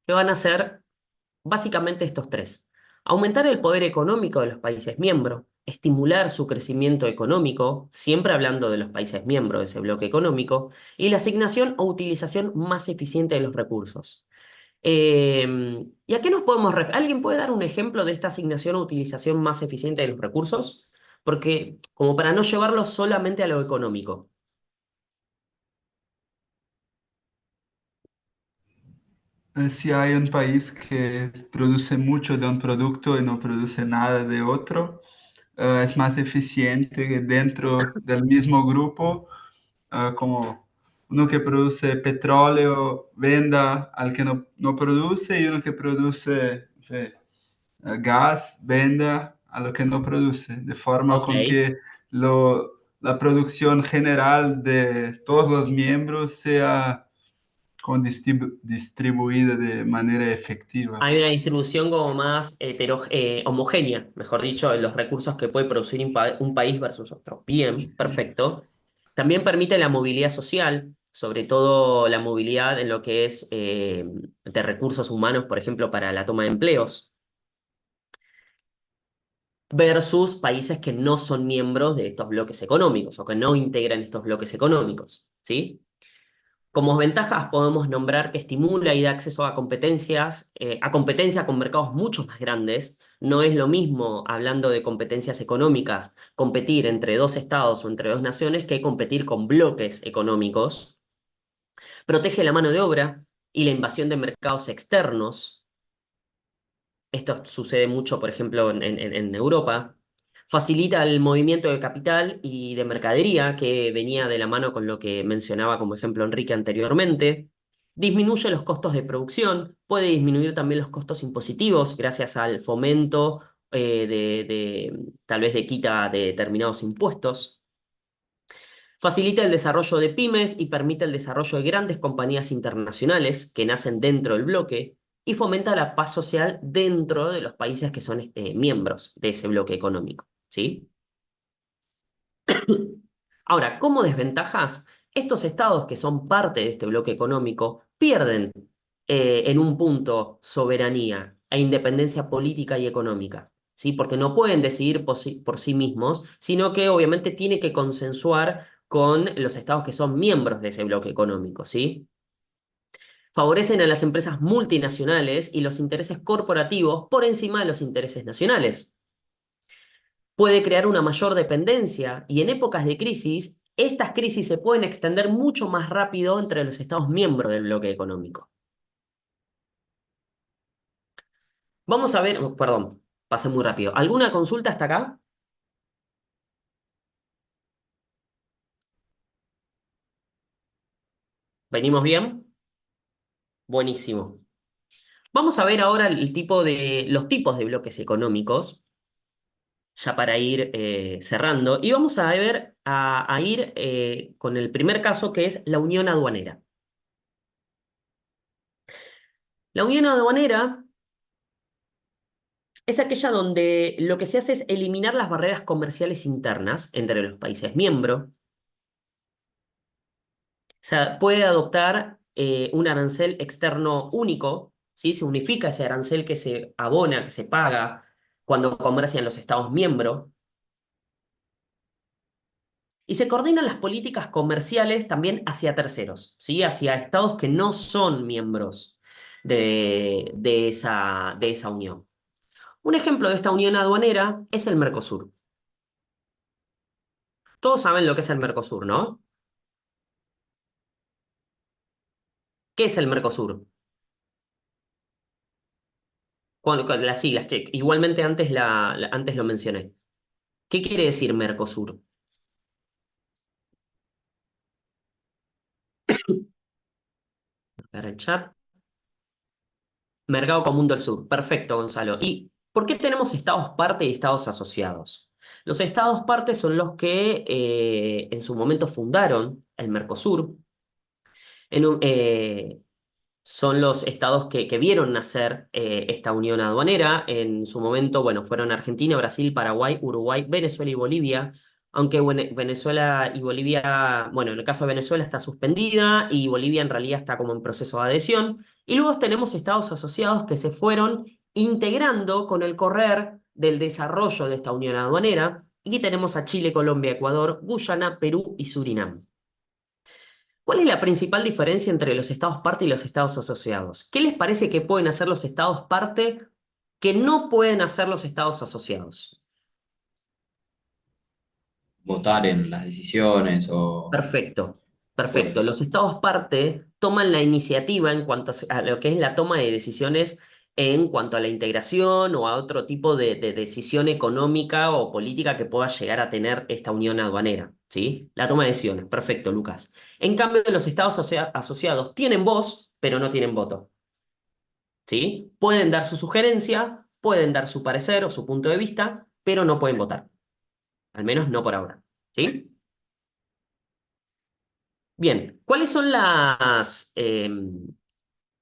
que van a ser básicamente estos tres. Aumentar el poder económico de los países miembros, estimular su crecimiento económico, siempre hablando de los países miembros de ese bloque económico, y la asignación o utilización más eficiente de los recursos. ¿Y a qué nos podemos ¿Alguien puede dar un ejemplo de esta asignación o utilización más eficiente de los recursos? Porque, como para no llevarlo solamente a lo económico. Si hay un país que produce mucho de un producto y no produce nada de otro, es más eficiente que dentro del mismo grupo, como uno que produce petróleo venda al que no produce y uno que produce, no sé, gas venda a lo que no produce, de forma Ok. con que la producción general de todos los miembros sea distribuida de manera efectiva. Hay una distribución como más homogénea, mejor dicho, en los recursos que puede producir un país versus otro. Bien, perfecto. También permite la movilidad social, sobre todo la movilidad en lo que es de recursos humanos, por ejemplo, para la toma de empleos, versus países que no son miembros de estos bloques económicos o que no integran estos bloques económicos, ¿sí? Como ventajas podemos nombrar que estimula y da acceso a a competencia con mercados mucho más grandes. No es lo mismo, hablando de competencias económicas, competir entre dos estados o entre dos naciones que competir con bloques económicos. Protege la mano de obra y la invasión de mercados externos. Esto sucede mucho, por ejemplo, en Europa. Facilita el movimiento de capital y de mercadería, que venía de la mano con lo que mencionaba como ejemplo Enrique anteriormente. Disminuye los costos de producción, puede disminuir también los costos impositivos gracias al fomento tal vez de quita de determinados impuestos. Facilita el desarrollo de pymes y permite el desarrollo de grandes compañías internacionales que nacen dentro del bloque y fomenta la paz social dentro de los países que son miembros de ese bloque económico, ¿sí? Ahora, como desventajas, estos estados que son parte de este bloque económico pierden en un punto soberanía e independencia política y económica, ¿sí? Porque no pueden decidir por sí mismos, sino que obviamente tiene que consensuar con los estados que son miembros de ese bloque económico, ¿sí? Favorecen a las empresas multinacionales y los intereses corporativos por encima de los intereses nacionales. Puede crear una mayor dependencia y en épocas de crisis, estas crisis se pueden extender mucho más rápido entre los estados miembros del bloque económico. Vamos a ver, perdón, pasé muy rápido. ¿Alguna consulta hasta acá? ¿Venimos bien? Buenísimo. Vamos a ver ahora los tipos de bloques económicos, ya para ir cerrando, y vamos a ver a ir con el primer caso, que es la unión aduanera. La unión aduanera es aquella donde lo que se hace es eliminar las barreras comerciales internas entre los países miembros. O sea, puede adoptar un arancel externo único, ¿sí? Se unifica ese arancel que se abona, que se paga cuando comercian los Estados miembros. Y se coordinan las políticas comerciales también hacia terceros, ¿sí? Hacia estados que no son miembros de esa unión. Un ejemplo de esta unión aduanera es el Mercosur. Todos saben lo que es el Mercosur, ¿no? ¿Qué es el Mercosur? Con las siglas, que igualmente antes, antes lo mencioné. ¿Qué quiere decir Mercosur? Para el chat. Mercado Común del Sur. Perfecto, Gonzalo. ¿Y por qué tenemos estados parte y estados asociados? Los estados parte son los que en su momento fundaron el Mercosur. En un- eh, Son los estados que vieron nacer esta unión aduanera. En su momento, bueno, fueron Argentina, Brasil, Paraguay, Uruguay, Venezuela y Bolivia. Aunque Venezuela y Bolivia, bueno, en el caso de Venezuela está suspendida y Bolivia en realidad está como en proceso de adhesión. Y luego tenemos estados asociados que se fueron integrando con el correr del desarrollo de esta unión aduanera. Y tenemos a Chile, Colombia, Ecuador, Guyana, Perú y Surinam. ¿Cuál es la principal diferencia entre los estados parte y los estados asociados? ¿Qué les parece que pueden hacer los estados parte que no pueden hacer los estados asociados? Votar en las decisiones o Perfecto, perfecto. Los acuerdos. estados parte toman la iniciativa en cuanto a lo que es la toma de decisiones en cuanto a la integración o a otro tipo de decisión económica o política que pueda llegar a tener esta unión aduanera, ¿sí? La toma de decisiones, perfecto, Lucas. En cambio, los estados asociados tienen voz, pero no tienen voto, ¿sí? Pueden dar su sugerencia, pueden dar su parecer o su punto de vista, pero no pueden votar, al menos no por ahora, ¿sí? Bien, ¿cuáles son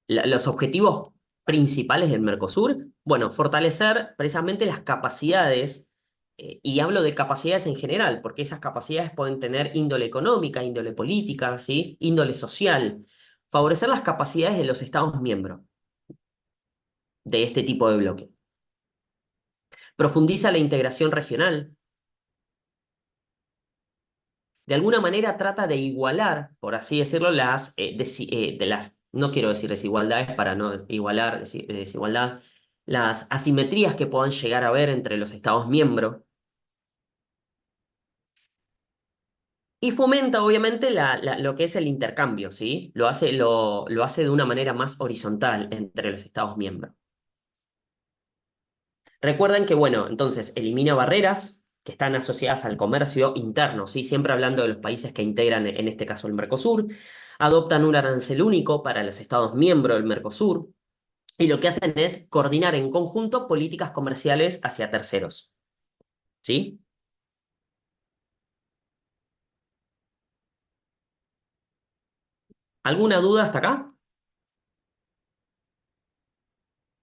los objetivos principales del Mercosur? Bueno, fortalecer precisamente las capacidades, y hablo de capacidades en general, porque esas capacidades pueden tener índole económica, índole política, ¿sí? Índole social. Favorecer las capacidades de los Estados miembros de este tipo de bloque. Profundiza la integración regional. de alguna manera trata de igualar, por así decirlo, no quiero decir desigualdades para no igualar desigualdad, las asimetrías que puedan llegar a haber entre los Estados miembros. Y fomenta, obviamente, lo que es el intercambio, ¿sí? Lo hace de una manera más horizontal entre los Estados miembros. Recuerden que, bueno, entonces elimina barreras que están asociadas al comercio interno, ¿sí? Siempre hablando de los países que integran, en este caso, el Mercosur. Adoptan un arancel único para los Estados miembros del Mercosur. Y lo que hacen es coordinar en conjunto políticas comerciales hacia terceros, ¿sí? ¿Alguna duda hasta acá?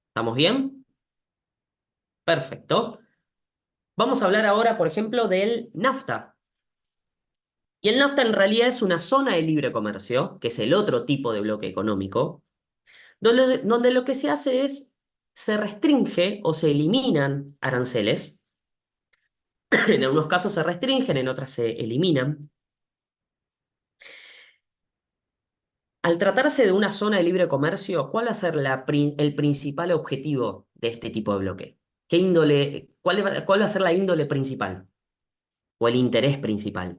¿Estamos bien? Perfecto. Vamos a hablar ahora, por ejemplo, del NAFTA. Y el NAFTA en realidad es una zona de libre comercio, que es el otro tipo de bloque económico, donde lo que se hace es, se restringe o se eliminan aranceles. En algunos casos se restringen, en otras se eliminan. Al tratarse de una zona de libre comercio, ¿cuál va a ser el principal objetivo de este tipo de bloque? ¿Qué índole, cuál va a ser la índole principal o el interés principal?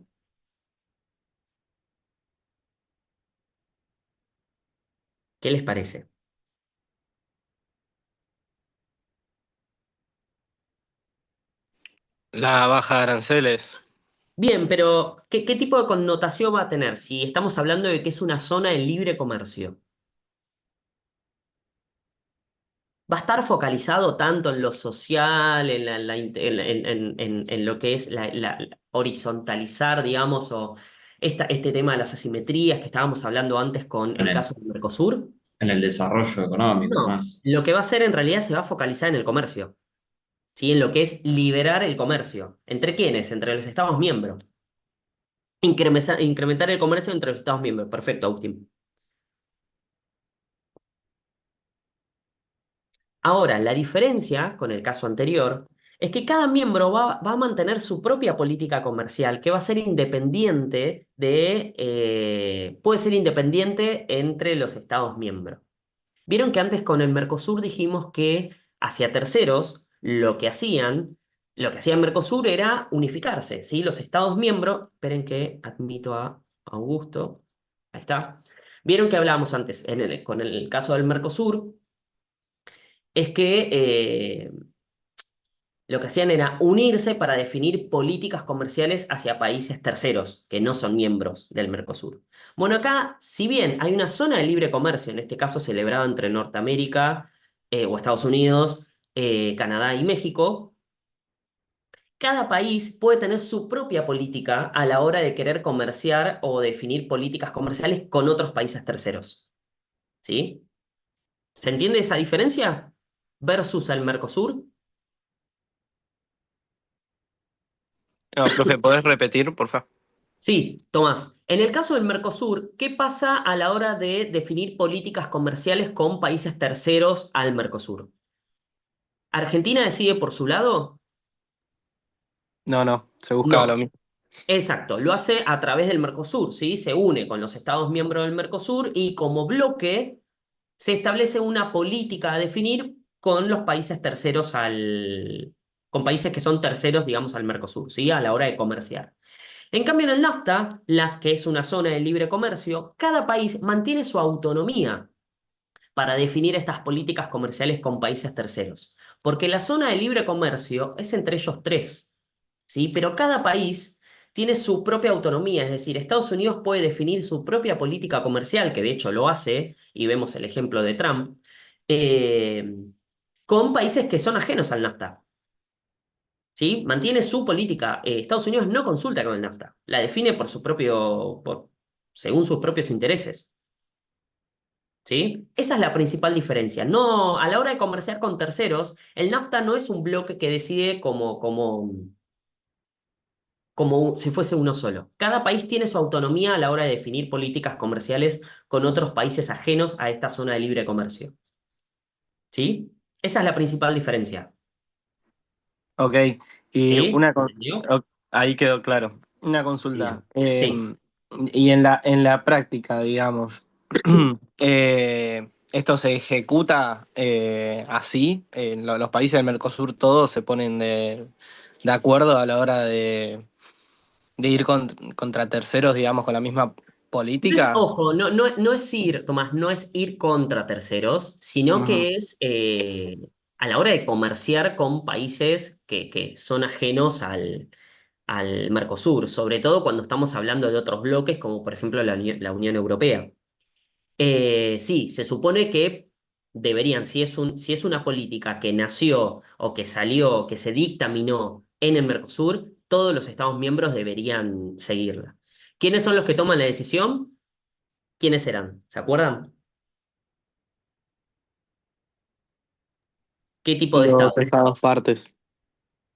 ¿Qué les parece? La baja de aranceles. Bien, pero ¿qué tipo de connotación va a tener si estamos hablando de que es una zona de libre comercio? ¿Va a estar focalizado tanto en lo social, en lo que es horizontalizar, digamos, o este tema de las asimetrías que estábamos hablando antes con En el el, caso del Mercosur? en el desarrollo económico No, más. lo que va a hacer en realidad se va a focalizar en el comercio, ¿sí? En lo que es liberar el comercio. ¿Entre quiénes? Entre los Estados miembros. Incrementar el comercio entre los Estados miembros. Perfecto, Agustín. Ahora, la diferencia con el caso anterior es que cada miembro va a mantener su propia política comercial, que va a ser independiente puede ser independiente entre los Estados miembros. Vieron que antes con el Mercosur dijimos que hacia terceros lo que hacía Mercosur era unificarse, ¿sí? Los Estados miembros, esperen que admito a Augusto, ahí está. Vieron que hablábamos antes con el caso del Mercosur es que lo que hacían era unirse para definir políticas comerciales hacia países terceros que no son miembros del Mercosur. Bueno, acá, si bien hay una zona de libre comercio, en este caso celebrada entre Norteamérica o Estados Unidos, Canadá y México, cada país puede tener su propia política a la hora de querer comerciar o definir políticas comerciales con otros países terceros. ¿Sí? ¿Se entiende esa diferencia versus el Mercosur? No, profe, ¿podés repetir, por favor? Sí, Tomás. En el caso del Mercosur, ¿qué pasa a la hora de definir políticas comerciales con países terceros al Mercosur? ¿Argentina decide por su lado? No, no, se buscaba lo No. mismo. Exacto, lo hace a través del Mercosur, ¿sí? Se une con los Estados miembros del Mercosur y como bloque se establece una política a definir con los países terceros con países que son terceros, digamos, al Mercosur, ¿sí? A la hora de comerciar. En cambio, en el NAFTA, que es una zona de libre comercio, cada país mantiene su autonomía para definir estas políticas comerciales con países terceros. Porque la zona de libre comercio es entre ellos tres, ¿sí? Pero cada país tiene su propia autonomía, es decir, Estados Unidos puede definir su propia política comercial, que de hecho lo hace, y vemos el ejemplo de Trump, eh, con países que son ajenos al NAFTA. ¿Sí? Mantiene su política. Estados Unidos no consulta con el NAFTA, la define según sus propios intereses. ¿Sí? Esa es la principal diferencia. No, a la hora de comerciar con terceros, el NAFTA no es un bloque que decide como si fuese uno solo. Cada país tiene su autonomía a la hora de definir políticas comerciales con otros países ajenos a esta zona de libre comercio. ¿Sí? Esa es la principal diferencia. Ok, y ¿Sí? ¿Entendió? ahí quedó claro. Una consulta. Sí. Y en la práctica, digamos, ¿esto se ejecuta así? Los países del Mercosur todos se ponen de acuerdo a la hora de ir contra terceros, digamos, con la misma política. Ojo, no es ir, Tomás, no es ir contra terceros, sino Ujú. que es a la hora de comerciar con países que son ajenos al Mercosur, sobre todo cuando estamos hablando de otros bloques, como por ejemplo la Unión Europea. Sí, se supone que deberían, si es una política que nació o que salió, que se dictaminó en el Mercosur, todos los Estados miembros deberían seguirla. ¿Quiénes son los que toman la decisión? ¿Quiénes serán? ¿Se acuerdan? ¿Qué tipo de Los estado? estados partes.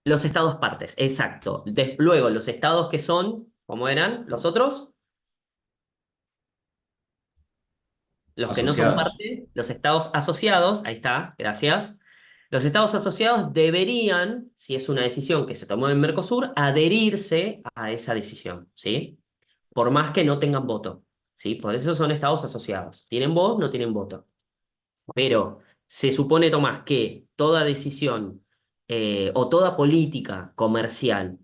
Los estados partes, exacto. Luego, los estados que son, ¿cómo eran? ¿Los otros? Los que no son Asociados. parte, los estados asociados, ahí está, gracias. Los estados asociados deberían, si es una decisión que se tomó en Mercosur, adherirse a esa decisión, ¿sí? Por más que no tengan voto, ¿sí? Por eso son estados asociados. ¿Tienen voz? No tienen voto. Pero se supone, Tomás, que toda decisión o toda política comercial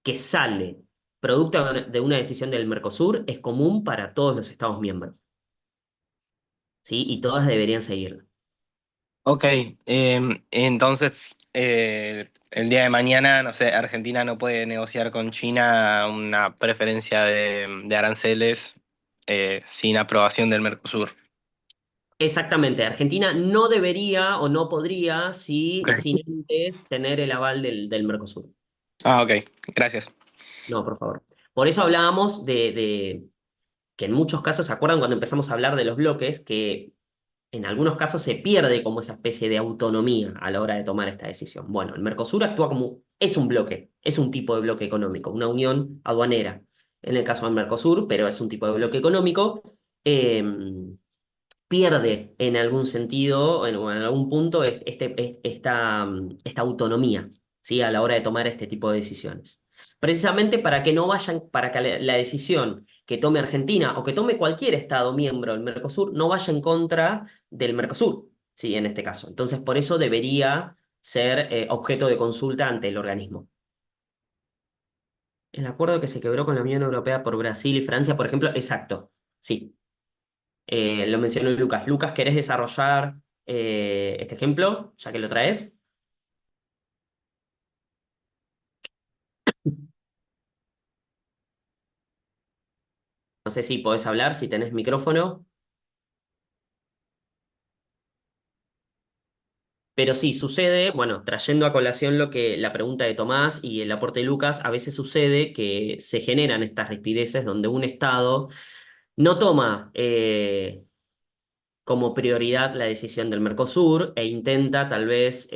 que sale producto de una decisión del Mercosur es común para todos los estados miembros, ¿sí? Y todas deberían seguirla. Ok, entonces el día de mañana, no sé, Argentina no puede negociar con China una preferencia de aranceles sin aprobación del Mercosur. Exactamente, Argentina no debería o no podría sin Ok. antes tener el aval del Mercosur. Ah, ok, gracias. No, por favor. Por eso hablábamos de que en muchos casos, ¿se acuerdan cuando empezamos a hablar de los bloques? Que en algunos casos se pierde como esa especie de autonomía a la hora de tomar esta decisión. Bueno, el Mercosur actúa como, es un bloque, es un tipo de bloque económico, una unión aduanera en el caso del Mercosur, pero es un tipo de bloque económico. eh, Pierde en algún sentido o en algún punto esta autonomía, ¿sí? A la hora de tomar este tipo de decisiones. Precisamente para que no vayan, para que la decisión que tome Argentina o que tome cualquier Estado miembro del Mercosur no vaya en contra del Mercosur, ¿sí? En este caso. Entonces, por eso debería ser objeto de consulta ante el organismo. El acuerdo que se quebró con la Unión Europea por Brasil y Francia, por ejemplo, exacto, sí. Lo mencionó Lucas. Lucas, ¿querés desarrollar este ejemplo, ya que lo traes? No sé si podés hablar, si tenés micrófono. Pero sí, sucede, bueno, trayendo a colación lo que la pregunta de Tomás y el aporte de Lucas, a veces sucede que se generan estas rispideces donde un Estado no toma como prioridad la decisión del Mercosur e intenta tal vez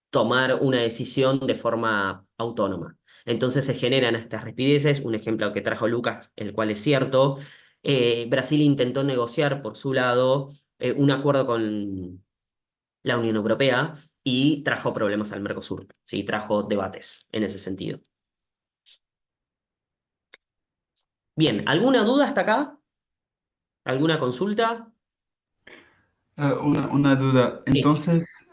tomar una decisión de forma autónoma. Entonces se generan estas rispideces, un ejemplo que trajo Lucas, el cual es cierto. Brasil intentó negociar por su lado un acuerdo con la Unión Europea y trajo problemas al Mercosur, ¿sí? Trajo debates en ese sentido. Bien, ¿alguna duda hasta acá? ¿Alguna consulta? Una duda. Sí. Entonces,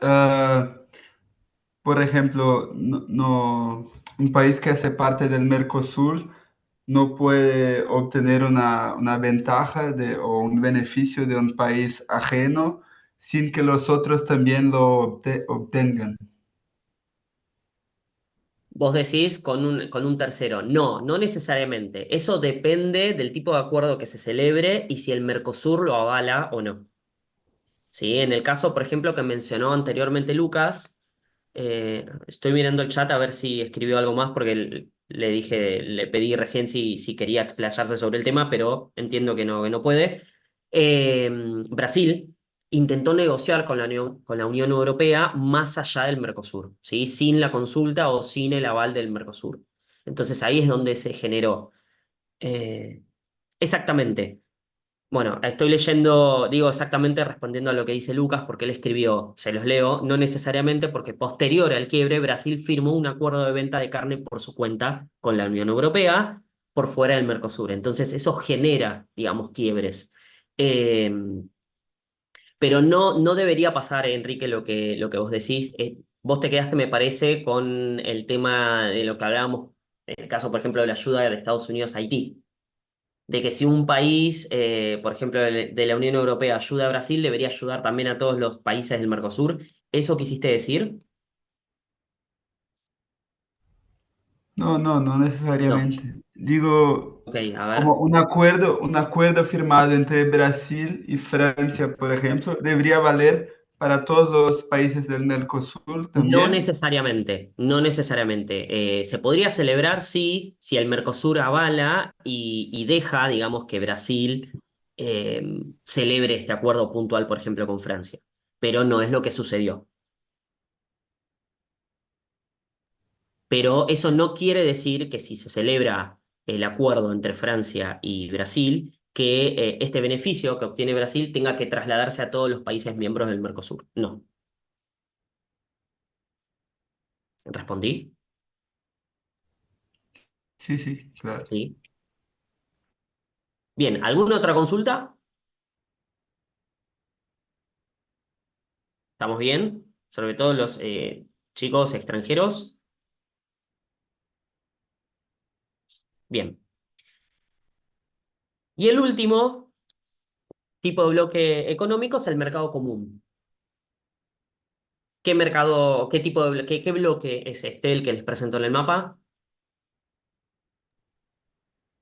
por ejemplo, un país que hace parte del Mercosur no puede obtener una ventaja o un beneficio de un país ajeno sin que los otros también lo obtengan. Vos decís con un tercero. No, no necesariamente. Eso depende del tipo de acuerdo que se celebre y si el Mercosur lo avala o no. ¿Sí? En el caso, por ejemplo, que mencionó anteriormente Lucas, estoy mirando el chat a ver si escribió algo más porque le dije, le pedí recién si quería explayarse sobre el tema, pero entiendo que no puede. Brasil intentó negociar con la Unión Europea más allá del Mercosur, ¿sí? Sin la consulta o sin el aval del Mercosur. Entonces ahí es donde se generó. Eh, exactamente. Bueno, estoy leyendo, digo exactamente respondiendo a lo que dice Lucas, porque él escribió, se los leo, no necesariamente porque posterior al quiebre, Brasil firmó un acuerdo de venta de carne por su cuenta con la Unión Europea por fuera del Mercosur. Entonces, eso genera, digamos, quiebres. Eh, pero no debería pasar, Enrique, lo que vos decís. Vos te quedaste, me parece, con el tema de lo que hablábamos, en el caso, por ejemplo, de la ayuda de Estados Unidos a Haití, de que si un país, por ejemplo, de la Unión Europea ayuda a Brasil, debería ayudar también a todos los países del Mercosur. ¿Eso quisiste decir? No, no, no No. necesariamente. Digo, Ok, a como ver. un acuerdo firmado entre Brasil y Francia, por ejemplo, debería valer para todos los países del Mercosur No también. necesariamente, no necesariamente. Se podría celebrar si el Mercosur avala y deja, digamos, que Brasil eh, celebre este acuerdo puntual, por ejemplo, con Francia. Pero no es lo que sucedió. Pero eso no quiere decir que si se celebra el acuerdo entre Francia y Brasil, que este beneficio que obtiene Brasil tenga que trasladarse a todos los países miembros del Mercosur. No. ¿Respondí? Sí, sí, claro. Sí. Bien, ¿alguna otra consulta? ¿Estamos bien? Sobre todo los chicos extranjeros. Bien. Y el último tipo de bloque económico es el mercado común. ¿Qué mercado, qué tipo de qué bloque es este, el que les presento en el mapa?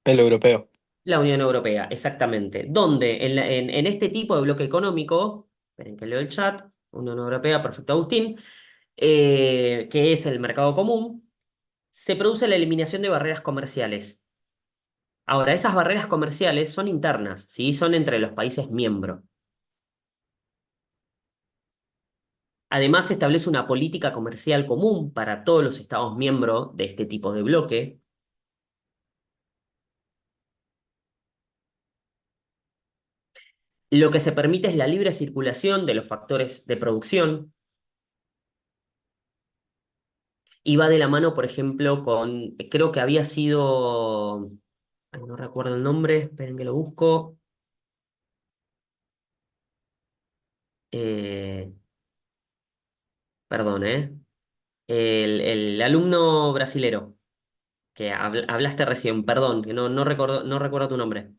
El europeo. La Unión Europea, exactamente. Donde en este tipo de bloque económico, esperen que leo el chat, Unión Europea, perfecto, Agustín, que es el mercado común, se produce la eliminación de barreras comerciales. Ahora, esas barreras comerciales son internas, ¿sí? Son entre los países miembros. Además, se establece una política comercial común para todos los Estados miembros de este tipo de bloque. Lo que se permite es la libre circulación de los factores de producción y va de la mano, por ejemplo, con, creo que había sido, ay, no recuerdo el nombre, esperen que lo busco. Eh, perdón, ¿eh? El alumno brasilero que hablaste recién, perdón, que no recuerdo tu nombre.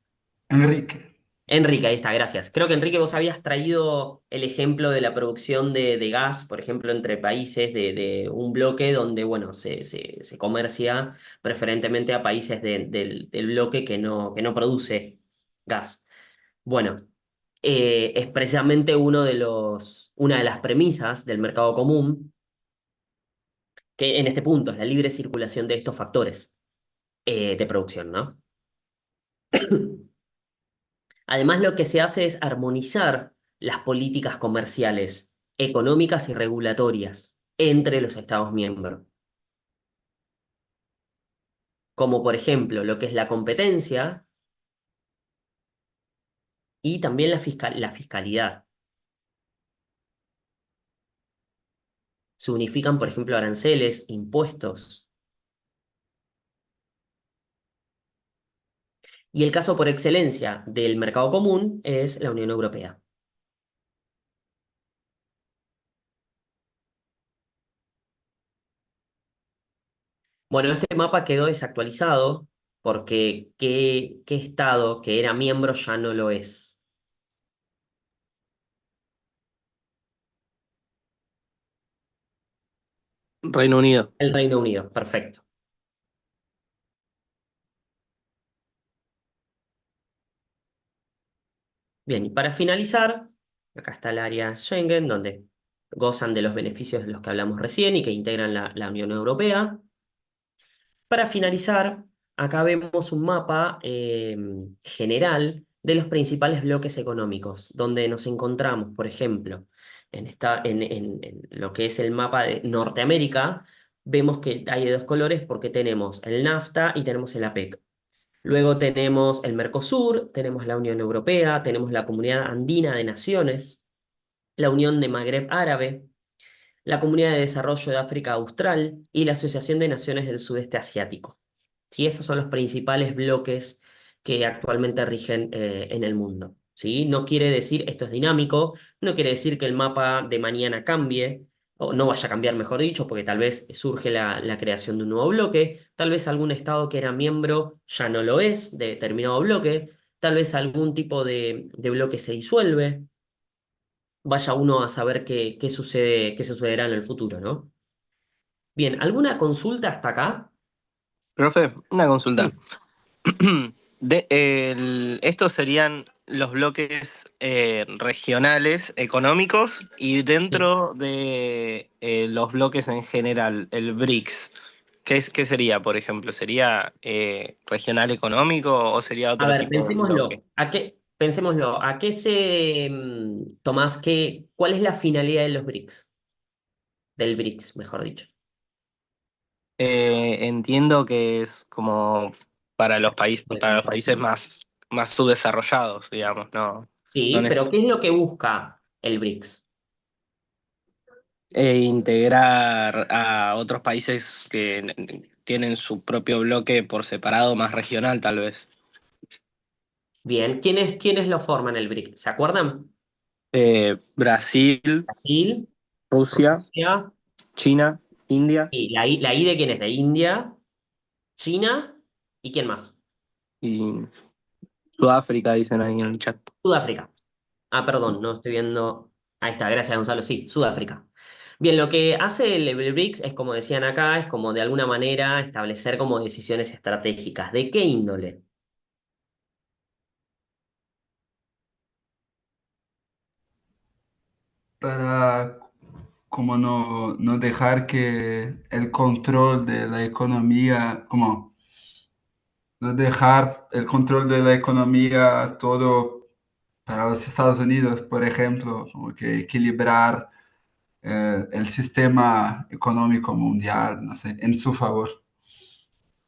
Enrique. Enrique, ahí está, gracias. Creo que Enrique, vos habías traído el ejemplo de la producción de gas, por ejemplo, entre países de un bloque donde, bueno, se comercia preferentemente a países del bloque que no produce gas. Bueno, es precisamente una de las premisas del mercado común, que en este punto es la libre circulación de estos factores de producción, ¿no? Además, lo que se hace es armonizar las políticas comerciales, económicas y regulatorias entre los Estados miembros, como por ejemplo lo que es la competencia y también la fiscalidad. Se unifican, por ejemplo, aranceles, impuestos. Y el caso por excelencia del mercado común es la Unión Europea. Bueno, este mapa quedó desactualizado porque qué estado que era miembro ya no lo es. Reino Unido. El Reino Unido, perfecto. Bien, y para finalizar, acá está el área Schengen, donde gozan de los beneficios de los que hablamos recién y que integran la Unión Europea. Para finalizar, acá vemos un mapa general de los principales bloques económicos, donde nos encontramos, por ejemplo, en lo que es el mapa de Norteamérica, vemos que hay de dos colores porque tenemos el NAFTA y tenemos el APEC. Luego tenemos el Mercosur, tenemos la Unión Europea, tenemos la Comunidad Andina de Naciones, la Unión de Magreb Árabe, la Comunidad de Desarrollo de África Austral y la Asociación de Naciones del Sudeste Asiático. ¿Sí? Esos son los principales bloques que actualmente rigen en el mundo. ¿Sí? No quiere decir, esto es dinámico, no quiere decir que el mapa de mañana cambie, o no vaya a cambiar, mejor dicho, porque tal vez surge la creación de un nuevo bloque, tal vez algún estado que era miembro ya no lo es de determinado bloque, tal vez algún tipo de bloque se disuelve, vaya uno a saber qué sucede, qué sucederá en el futuro, ¿no? Bien, ¿alguna consulta hasta acá? Profe, una consulta. Sí. Estos serían los bloques regionales económicos y Sí. dentro de los bloques en general, el BRICS, ¿qué sería, por ejemplo? ¿Sería regional económico o sería A otro ver, tipo de bloque? pensémoslo, ¿a qué se, Tomás, cuál es la finalidad de los BRICS? Del BRICS, mejor dicho. Entiendo que es como para los países más subdesarrollados, digamos, ¿no? No Sí, ne- pero ¿qué es lo que busca el BRICS? integrar a otros países que tienen su propio bloque por separado, más regional, tal vez. Bien, ¿quiénes lo forman el BRICS? ¿Se acuerdan? Brasil, Brasil, Rusia, Rusia, China, India y la I de quién es, de India, China, ¿y quién más? y Sudáfrica, dicen ahí en el chat. Sudáfrica. Ah, perdón, no estoy viendo. Ahí está, gracias Gonzalo. Sí, Sudáfrica. Bien, lo que hace el BRICS es, como decían acá, es como de alguna manera establecer como decisiones estratégicas. ¿De qué índole? Para como no dejar que el control de la economía, como no dejar el control de la economía todo para los Estados Unidos, por ejemplo, como que equilibrar el sistema económico mundial, no sé, en su favor.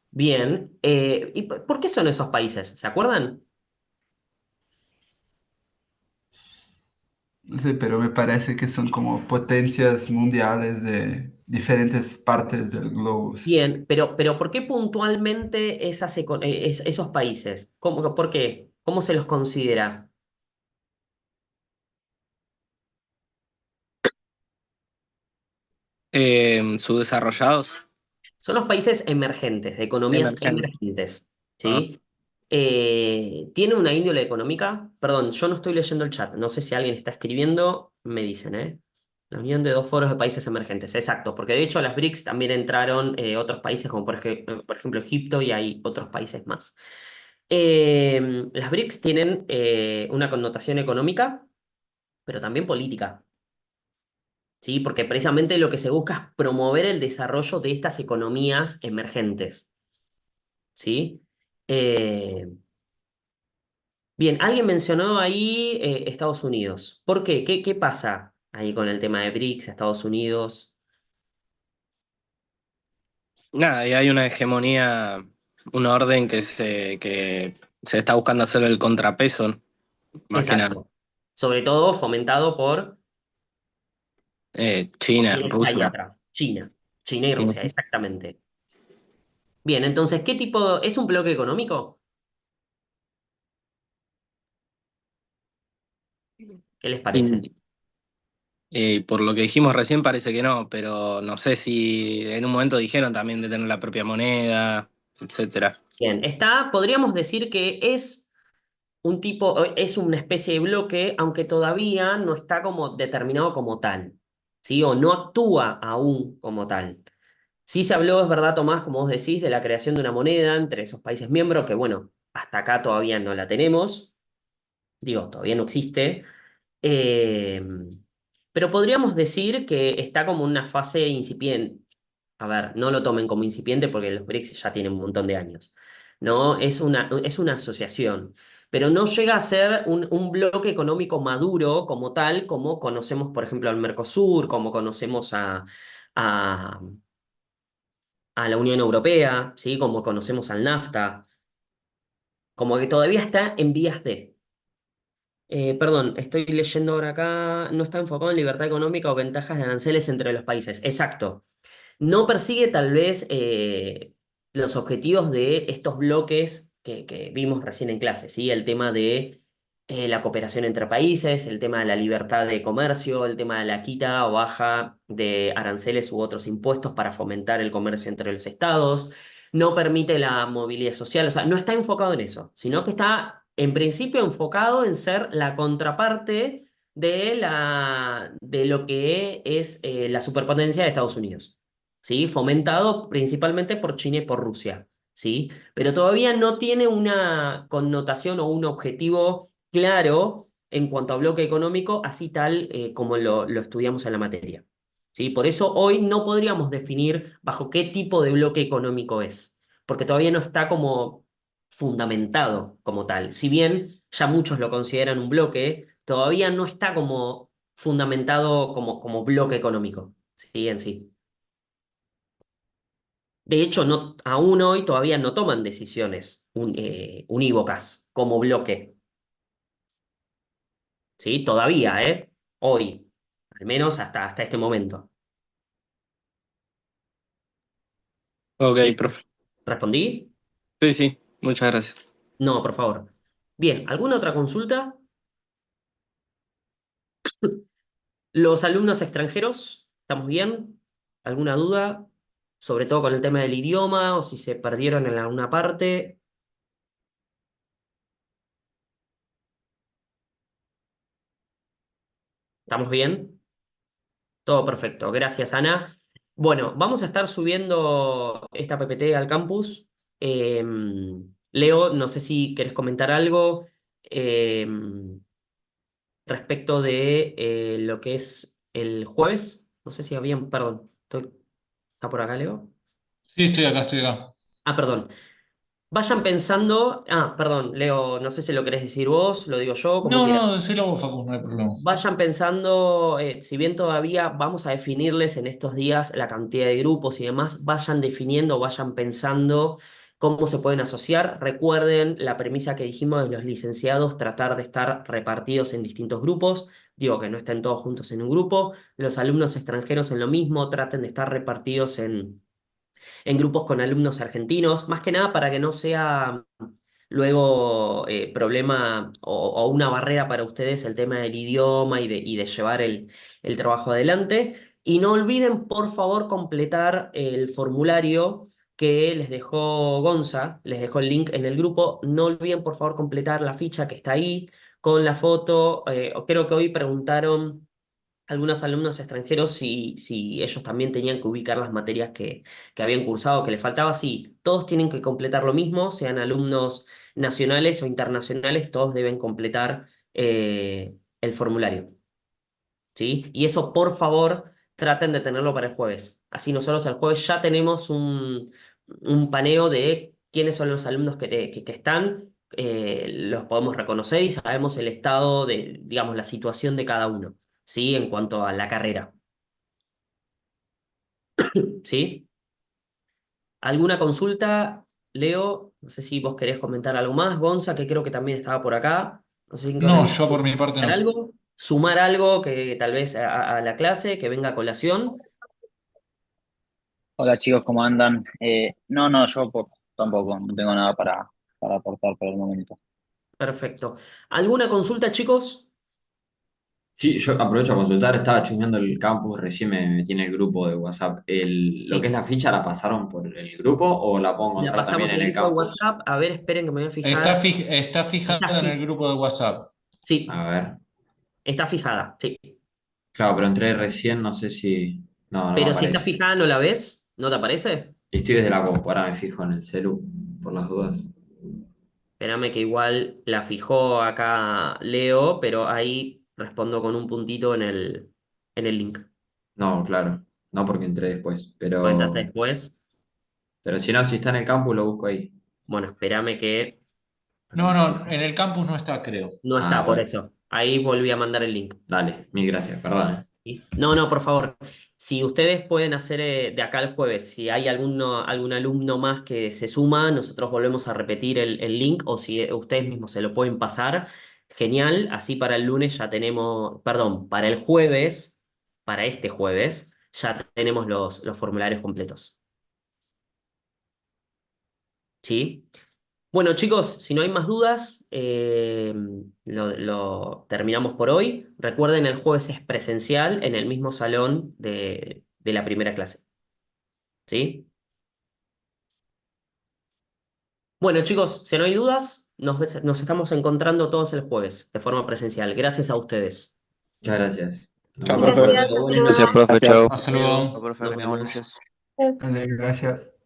Bien, ¿y por qué son esos países? ¿Se acuerdan? No sé, pero me parece que son como potencias mundiales de diferentes partes del globo. Bien, pero ¿por qué puntualmente esos países? ¿Por qué? ¿Cómo se los considera? Subdesarrollados, Son los países emergentes, de economías emergentes. emergentes, Ah. ¿sí? ¿Tiene una índole económica? Perdón, yo no estoy leyendo el chat. No sé si alguien está escribiendo, me dicen, ¿eh? La unión de dos foros de países emergentes, exacto, porque de hecho a las BRICS también entraron otros países como por ejemplo Egipto y hay otros países más. Las BRICS tienen una connotación económica, pero también política. ¿Sí? Porque precisamente lo que se busca es promover el desarrollo de estas economías emergentes, ¿sí? Eh, bien, alguien mencionó ahí Estados Unidos. ¿Por qué? ¿Qué pasa ahí con el tema de BRICS, Estados Unidos? Nada, y hay una hegemonía, un orden que se está buscando hacer el contrapeso, más que nada. Exacto. Sobre todo fomentado por China, quién está ahí Rusia. atrás. China. China y Rusia, Ujú. exactamente. Bien, entonces, ¿qué tipo? ¿Es un bloque económico? ¿Qué les parece? Y, por lo que dijimos recién parece que no, pero no sé si en un momento dijeron también de tener la propia moneda, etcétera. Bien, podríamos decir que es una especie de bloque, aunque todavía no está como determinado como tal, ¿sí? O no actúa aún como tal. Sí se habló, es verdad, Tomás, como vos decís, de la creación de una moneda entre esos países miembros, que bueno, hasta acá todavía no la tenemos, digo, todavía no existe. Eh, pero podríamos decir que está como en una fase incipiente. A ver, no lo tomen como incipiente porque los BRICS ya tienen un montón de años. No, es una asociación, pero no llega a ser un bloque económico maduro como tal, como conocemos, por ejemplo, al Mercosur, como conocemos a, a la Unión Europea, ¿sí? Como conocemos al NAFTA. como que todavía está en vías de. Perdón, estoy leyendo ahora acá, no está enfocado en libertad económica o ventajas de aranceles entre los países. Exacto. No persigue tal vez los objetivos de estos bloques que vimos recién en clase, ¿sí? El tema de la cooperación entre países, el tema de la libertad de comercio, el tema de la quita o baja de aranceles u otros impuestos para fomentar el comercio entre los estados. No permite la movilidad social, o sea, no está enfocado en eso, sino que está en principio enfocado en ser la contraparte de lo que es la superpotencia de Estados Unidos. ¿Sí? Fomentado principalmente por China y por Rusia, ¿sí? Pero todavía no tiene una connotación o un objetivo claro en cuanto a bloque económico, así tal como lo estudiamos en la materia, ¿sí? Por eso hoy no podríamos definir bajo qué tipo de bloque económico es, porque todavía no está como fundamentado como tal. Si bien ya muchos lo consideran un bloque, todavía no está como fundamentado como bloque económico, ¿sí? En sí. De hecho, no, aún hoy todavía no toman decisiones unívocas como bloque, ¿sí? Todavía, ¿eh? Hoy, al menos hasta este momento. Ok, ¿Sí? profe. ¿Respondí? Sí, sí, muchas gracias. No, por favor. Bien, ¿alguna otra consulta? Los alumnos extranjeros, ¿estamos bien? ¿Alguna duda? Sobre todo con el tema del idioma o si se perdieron en alguna parte. ¿Estamos bien? Todo perfecto. Gracias, Ana. Bueno, vamos a estar subiendo esta PPT al campus. Eh, Leo, no sé si querés comentar algo eh, respecto de lo que es el jueves. No sé si habían, perdón, ¿está por acá, Leo? Sí, estoy acá, estoy acá. Ah, perdón. Vayan pensando. Ah, perdón, Leo, no sé si lo querés decir vos, lo digo yo, como No, quieras. no, decilo vos, Facu, no hay problema. Vayan pensando, si bien todavía vamos a definirles en estos días la cantidad de grupos y demás, vayan definiendo, vayan pensando cómo se pueden asociar. Recuerden la premisa que dijimos de los licenciados, tratar de estar repartidos en distintos grupos. Digo que no estén todos juntos en un grupo. Los alumnos extranjeros en lo mismo, traten de estar repartidos en grupos con alumnos argentinos, más que nada para que no sea luego problema o una barrera para ustedes el tema del idioma y de llevar el trabajo adelante. Y no olviden, por favor, completar el formulario que les dejó Gonza, les dejó el link en el grupo. No olviden, por favor, completar la ficha que está ahí con la foto. Creo que hoy preguntaron algunos alumnos extranjeros si ellos también tenían que ubicar las materias que habían cursado, que les faltaba. Sí, todos tienen que completar lo mismo, sean alumnos nacionales o internacionales, todos deben completar el formulario, ¿sí? Y eso, por favor, traten de tenerlo para el jueves. Así nosotros el jueves ya tenemos un paneo de quiénes son los alumnos que están, los podemos reconocer y sabemos el estado de, digamos, la situación de cada uno, ¿sí? En cuanto a la carrera, ¿sí? ¿Alguna consulta, Leo? No sé si vos querés comentar algo más. Gonza, que creo que también estaba por acá. No sé si No, querés yo por mi parte comentar no. algo, sumar algo que tal vez a la clase, que venga a colación. Hola chicos, ¿cómo andan? No, tampoco, no tengo nada para aportar por el momento. Perfecto. ¿Alguna consulta, chicos? Sí, yo aprovecho a consultar, estaba chusmeando el campus, recién me metí en el grupo de WhatsApp. ¿Lo que es Sí. la ficha la pasaron por el grupo o la puedo La encontrar también pasamos en en el el grupo de campus? WhatsApp. A ver, esperen que me voy a Está, fijar. está Está fijado en el fi- grupo de WhatsApp. Sí, A ver, está fijada, sí. claro, pero entré recién, no sé si... No, no me Pero si está aparece. fijada, ¿no la ves? ¿No te aparece? Estoy desde la compu, ahora me fijo en el celu, por las dudas. Espérame que igual la fijó acá Leo, pero ahí respondo con un puntito en el link. No, claro, no porque entré después, ¿O entraste después? pero si no, si está en el campus lo busco ahí. Bueno, espérame que Ahora No, me no, fijo. en el campus no está, creo. no Ah, está por bueno, eso. Ahí volví a mandar el link. dale, mil gracias, perdón. Sí. No, no, por favor. Si ustedes pueden hacer de acá al jueves, si hay algún alumno más que se suma, nosotros volvemos a repetir el link o si ustedes mismos se lo pueden pasar, genial. Así para el lunes ya tenemos, perdón, para el jueves, para este jueves, ya tenemos los formularios completos. ¿Sí? Bueno, chicos, si no hay más dudas, lo terminamos por hoy. Recuerden, el jueves es presencial en el mismo salón de la primera clase. ¿Sí? Bueno, chicos, si no hay dudas, nos estamos encontrando todos el jueves de forma presencial. Gracias a ustedes. Muchas gracias. Nos Chao, vemos. profe. Gracias, hasta luego. Gracias, profe, Gracias. Hasta Chao, luego. profe, Nos que tengan buenas vemos. noches. Vale, gracias.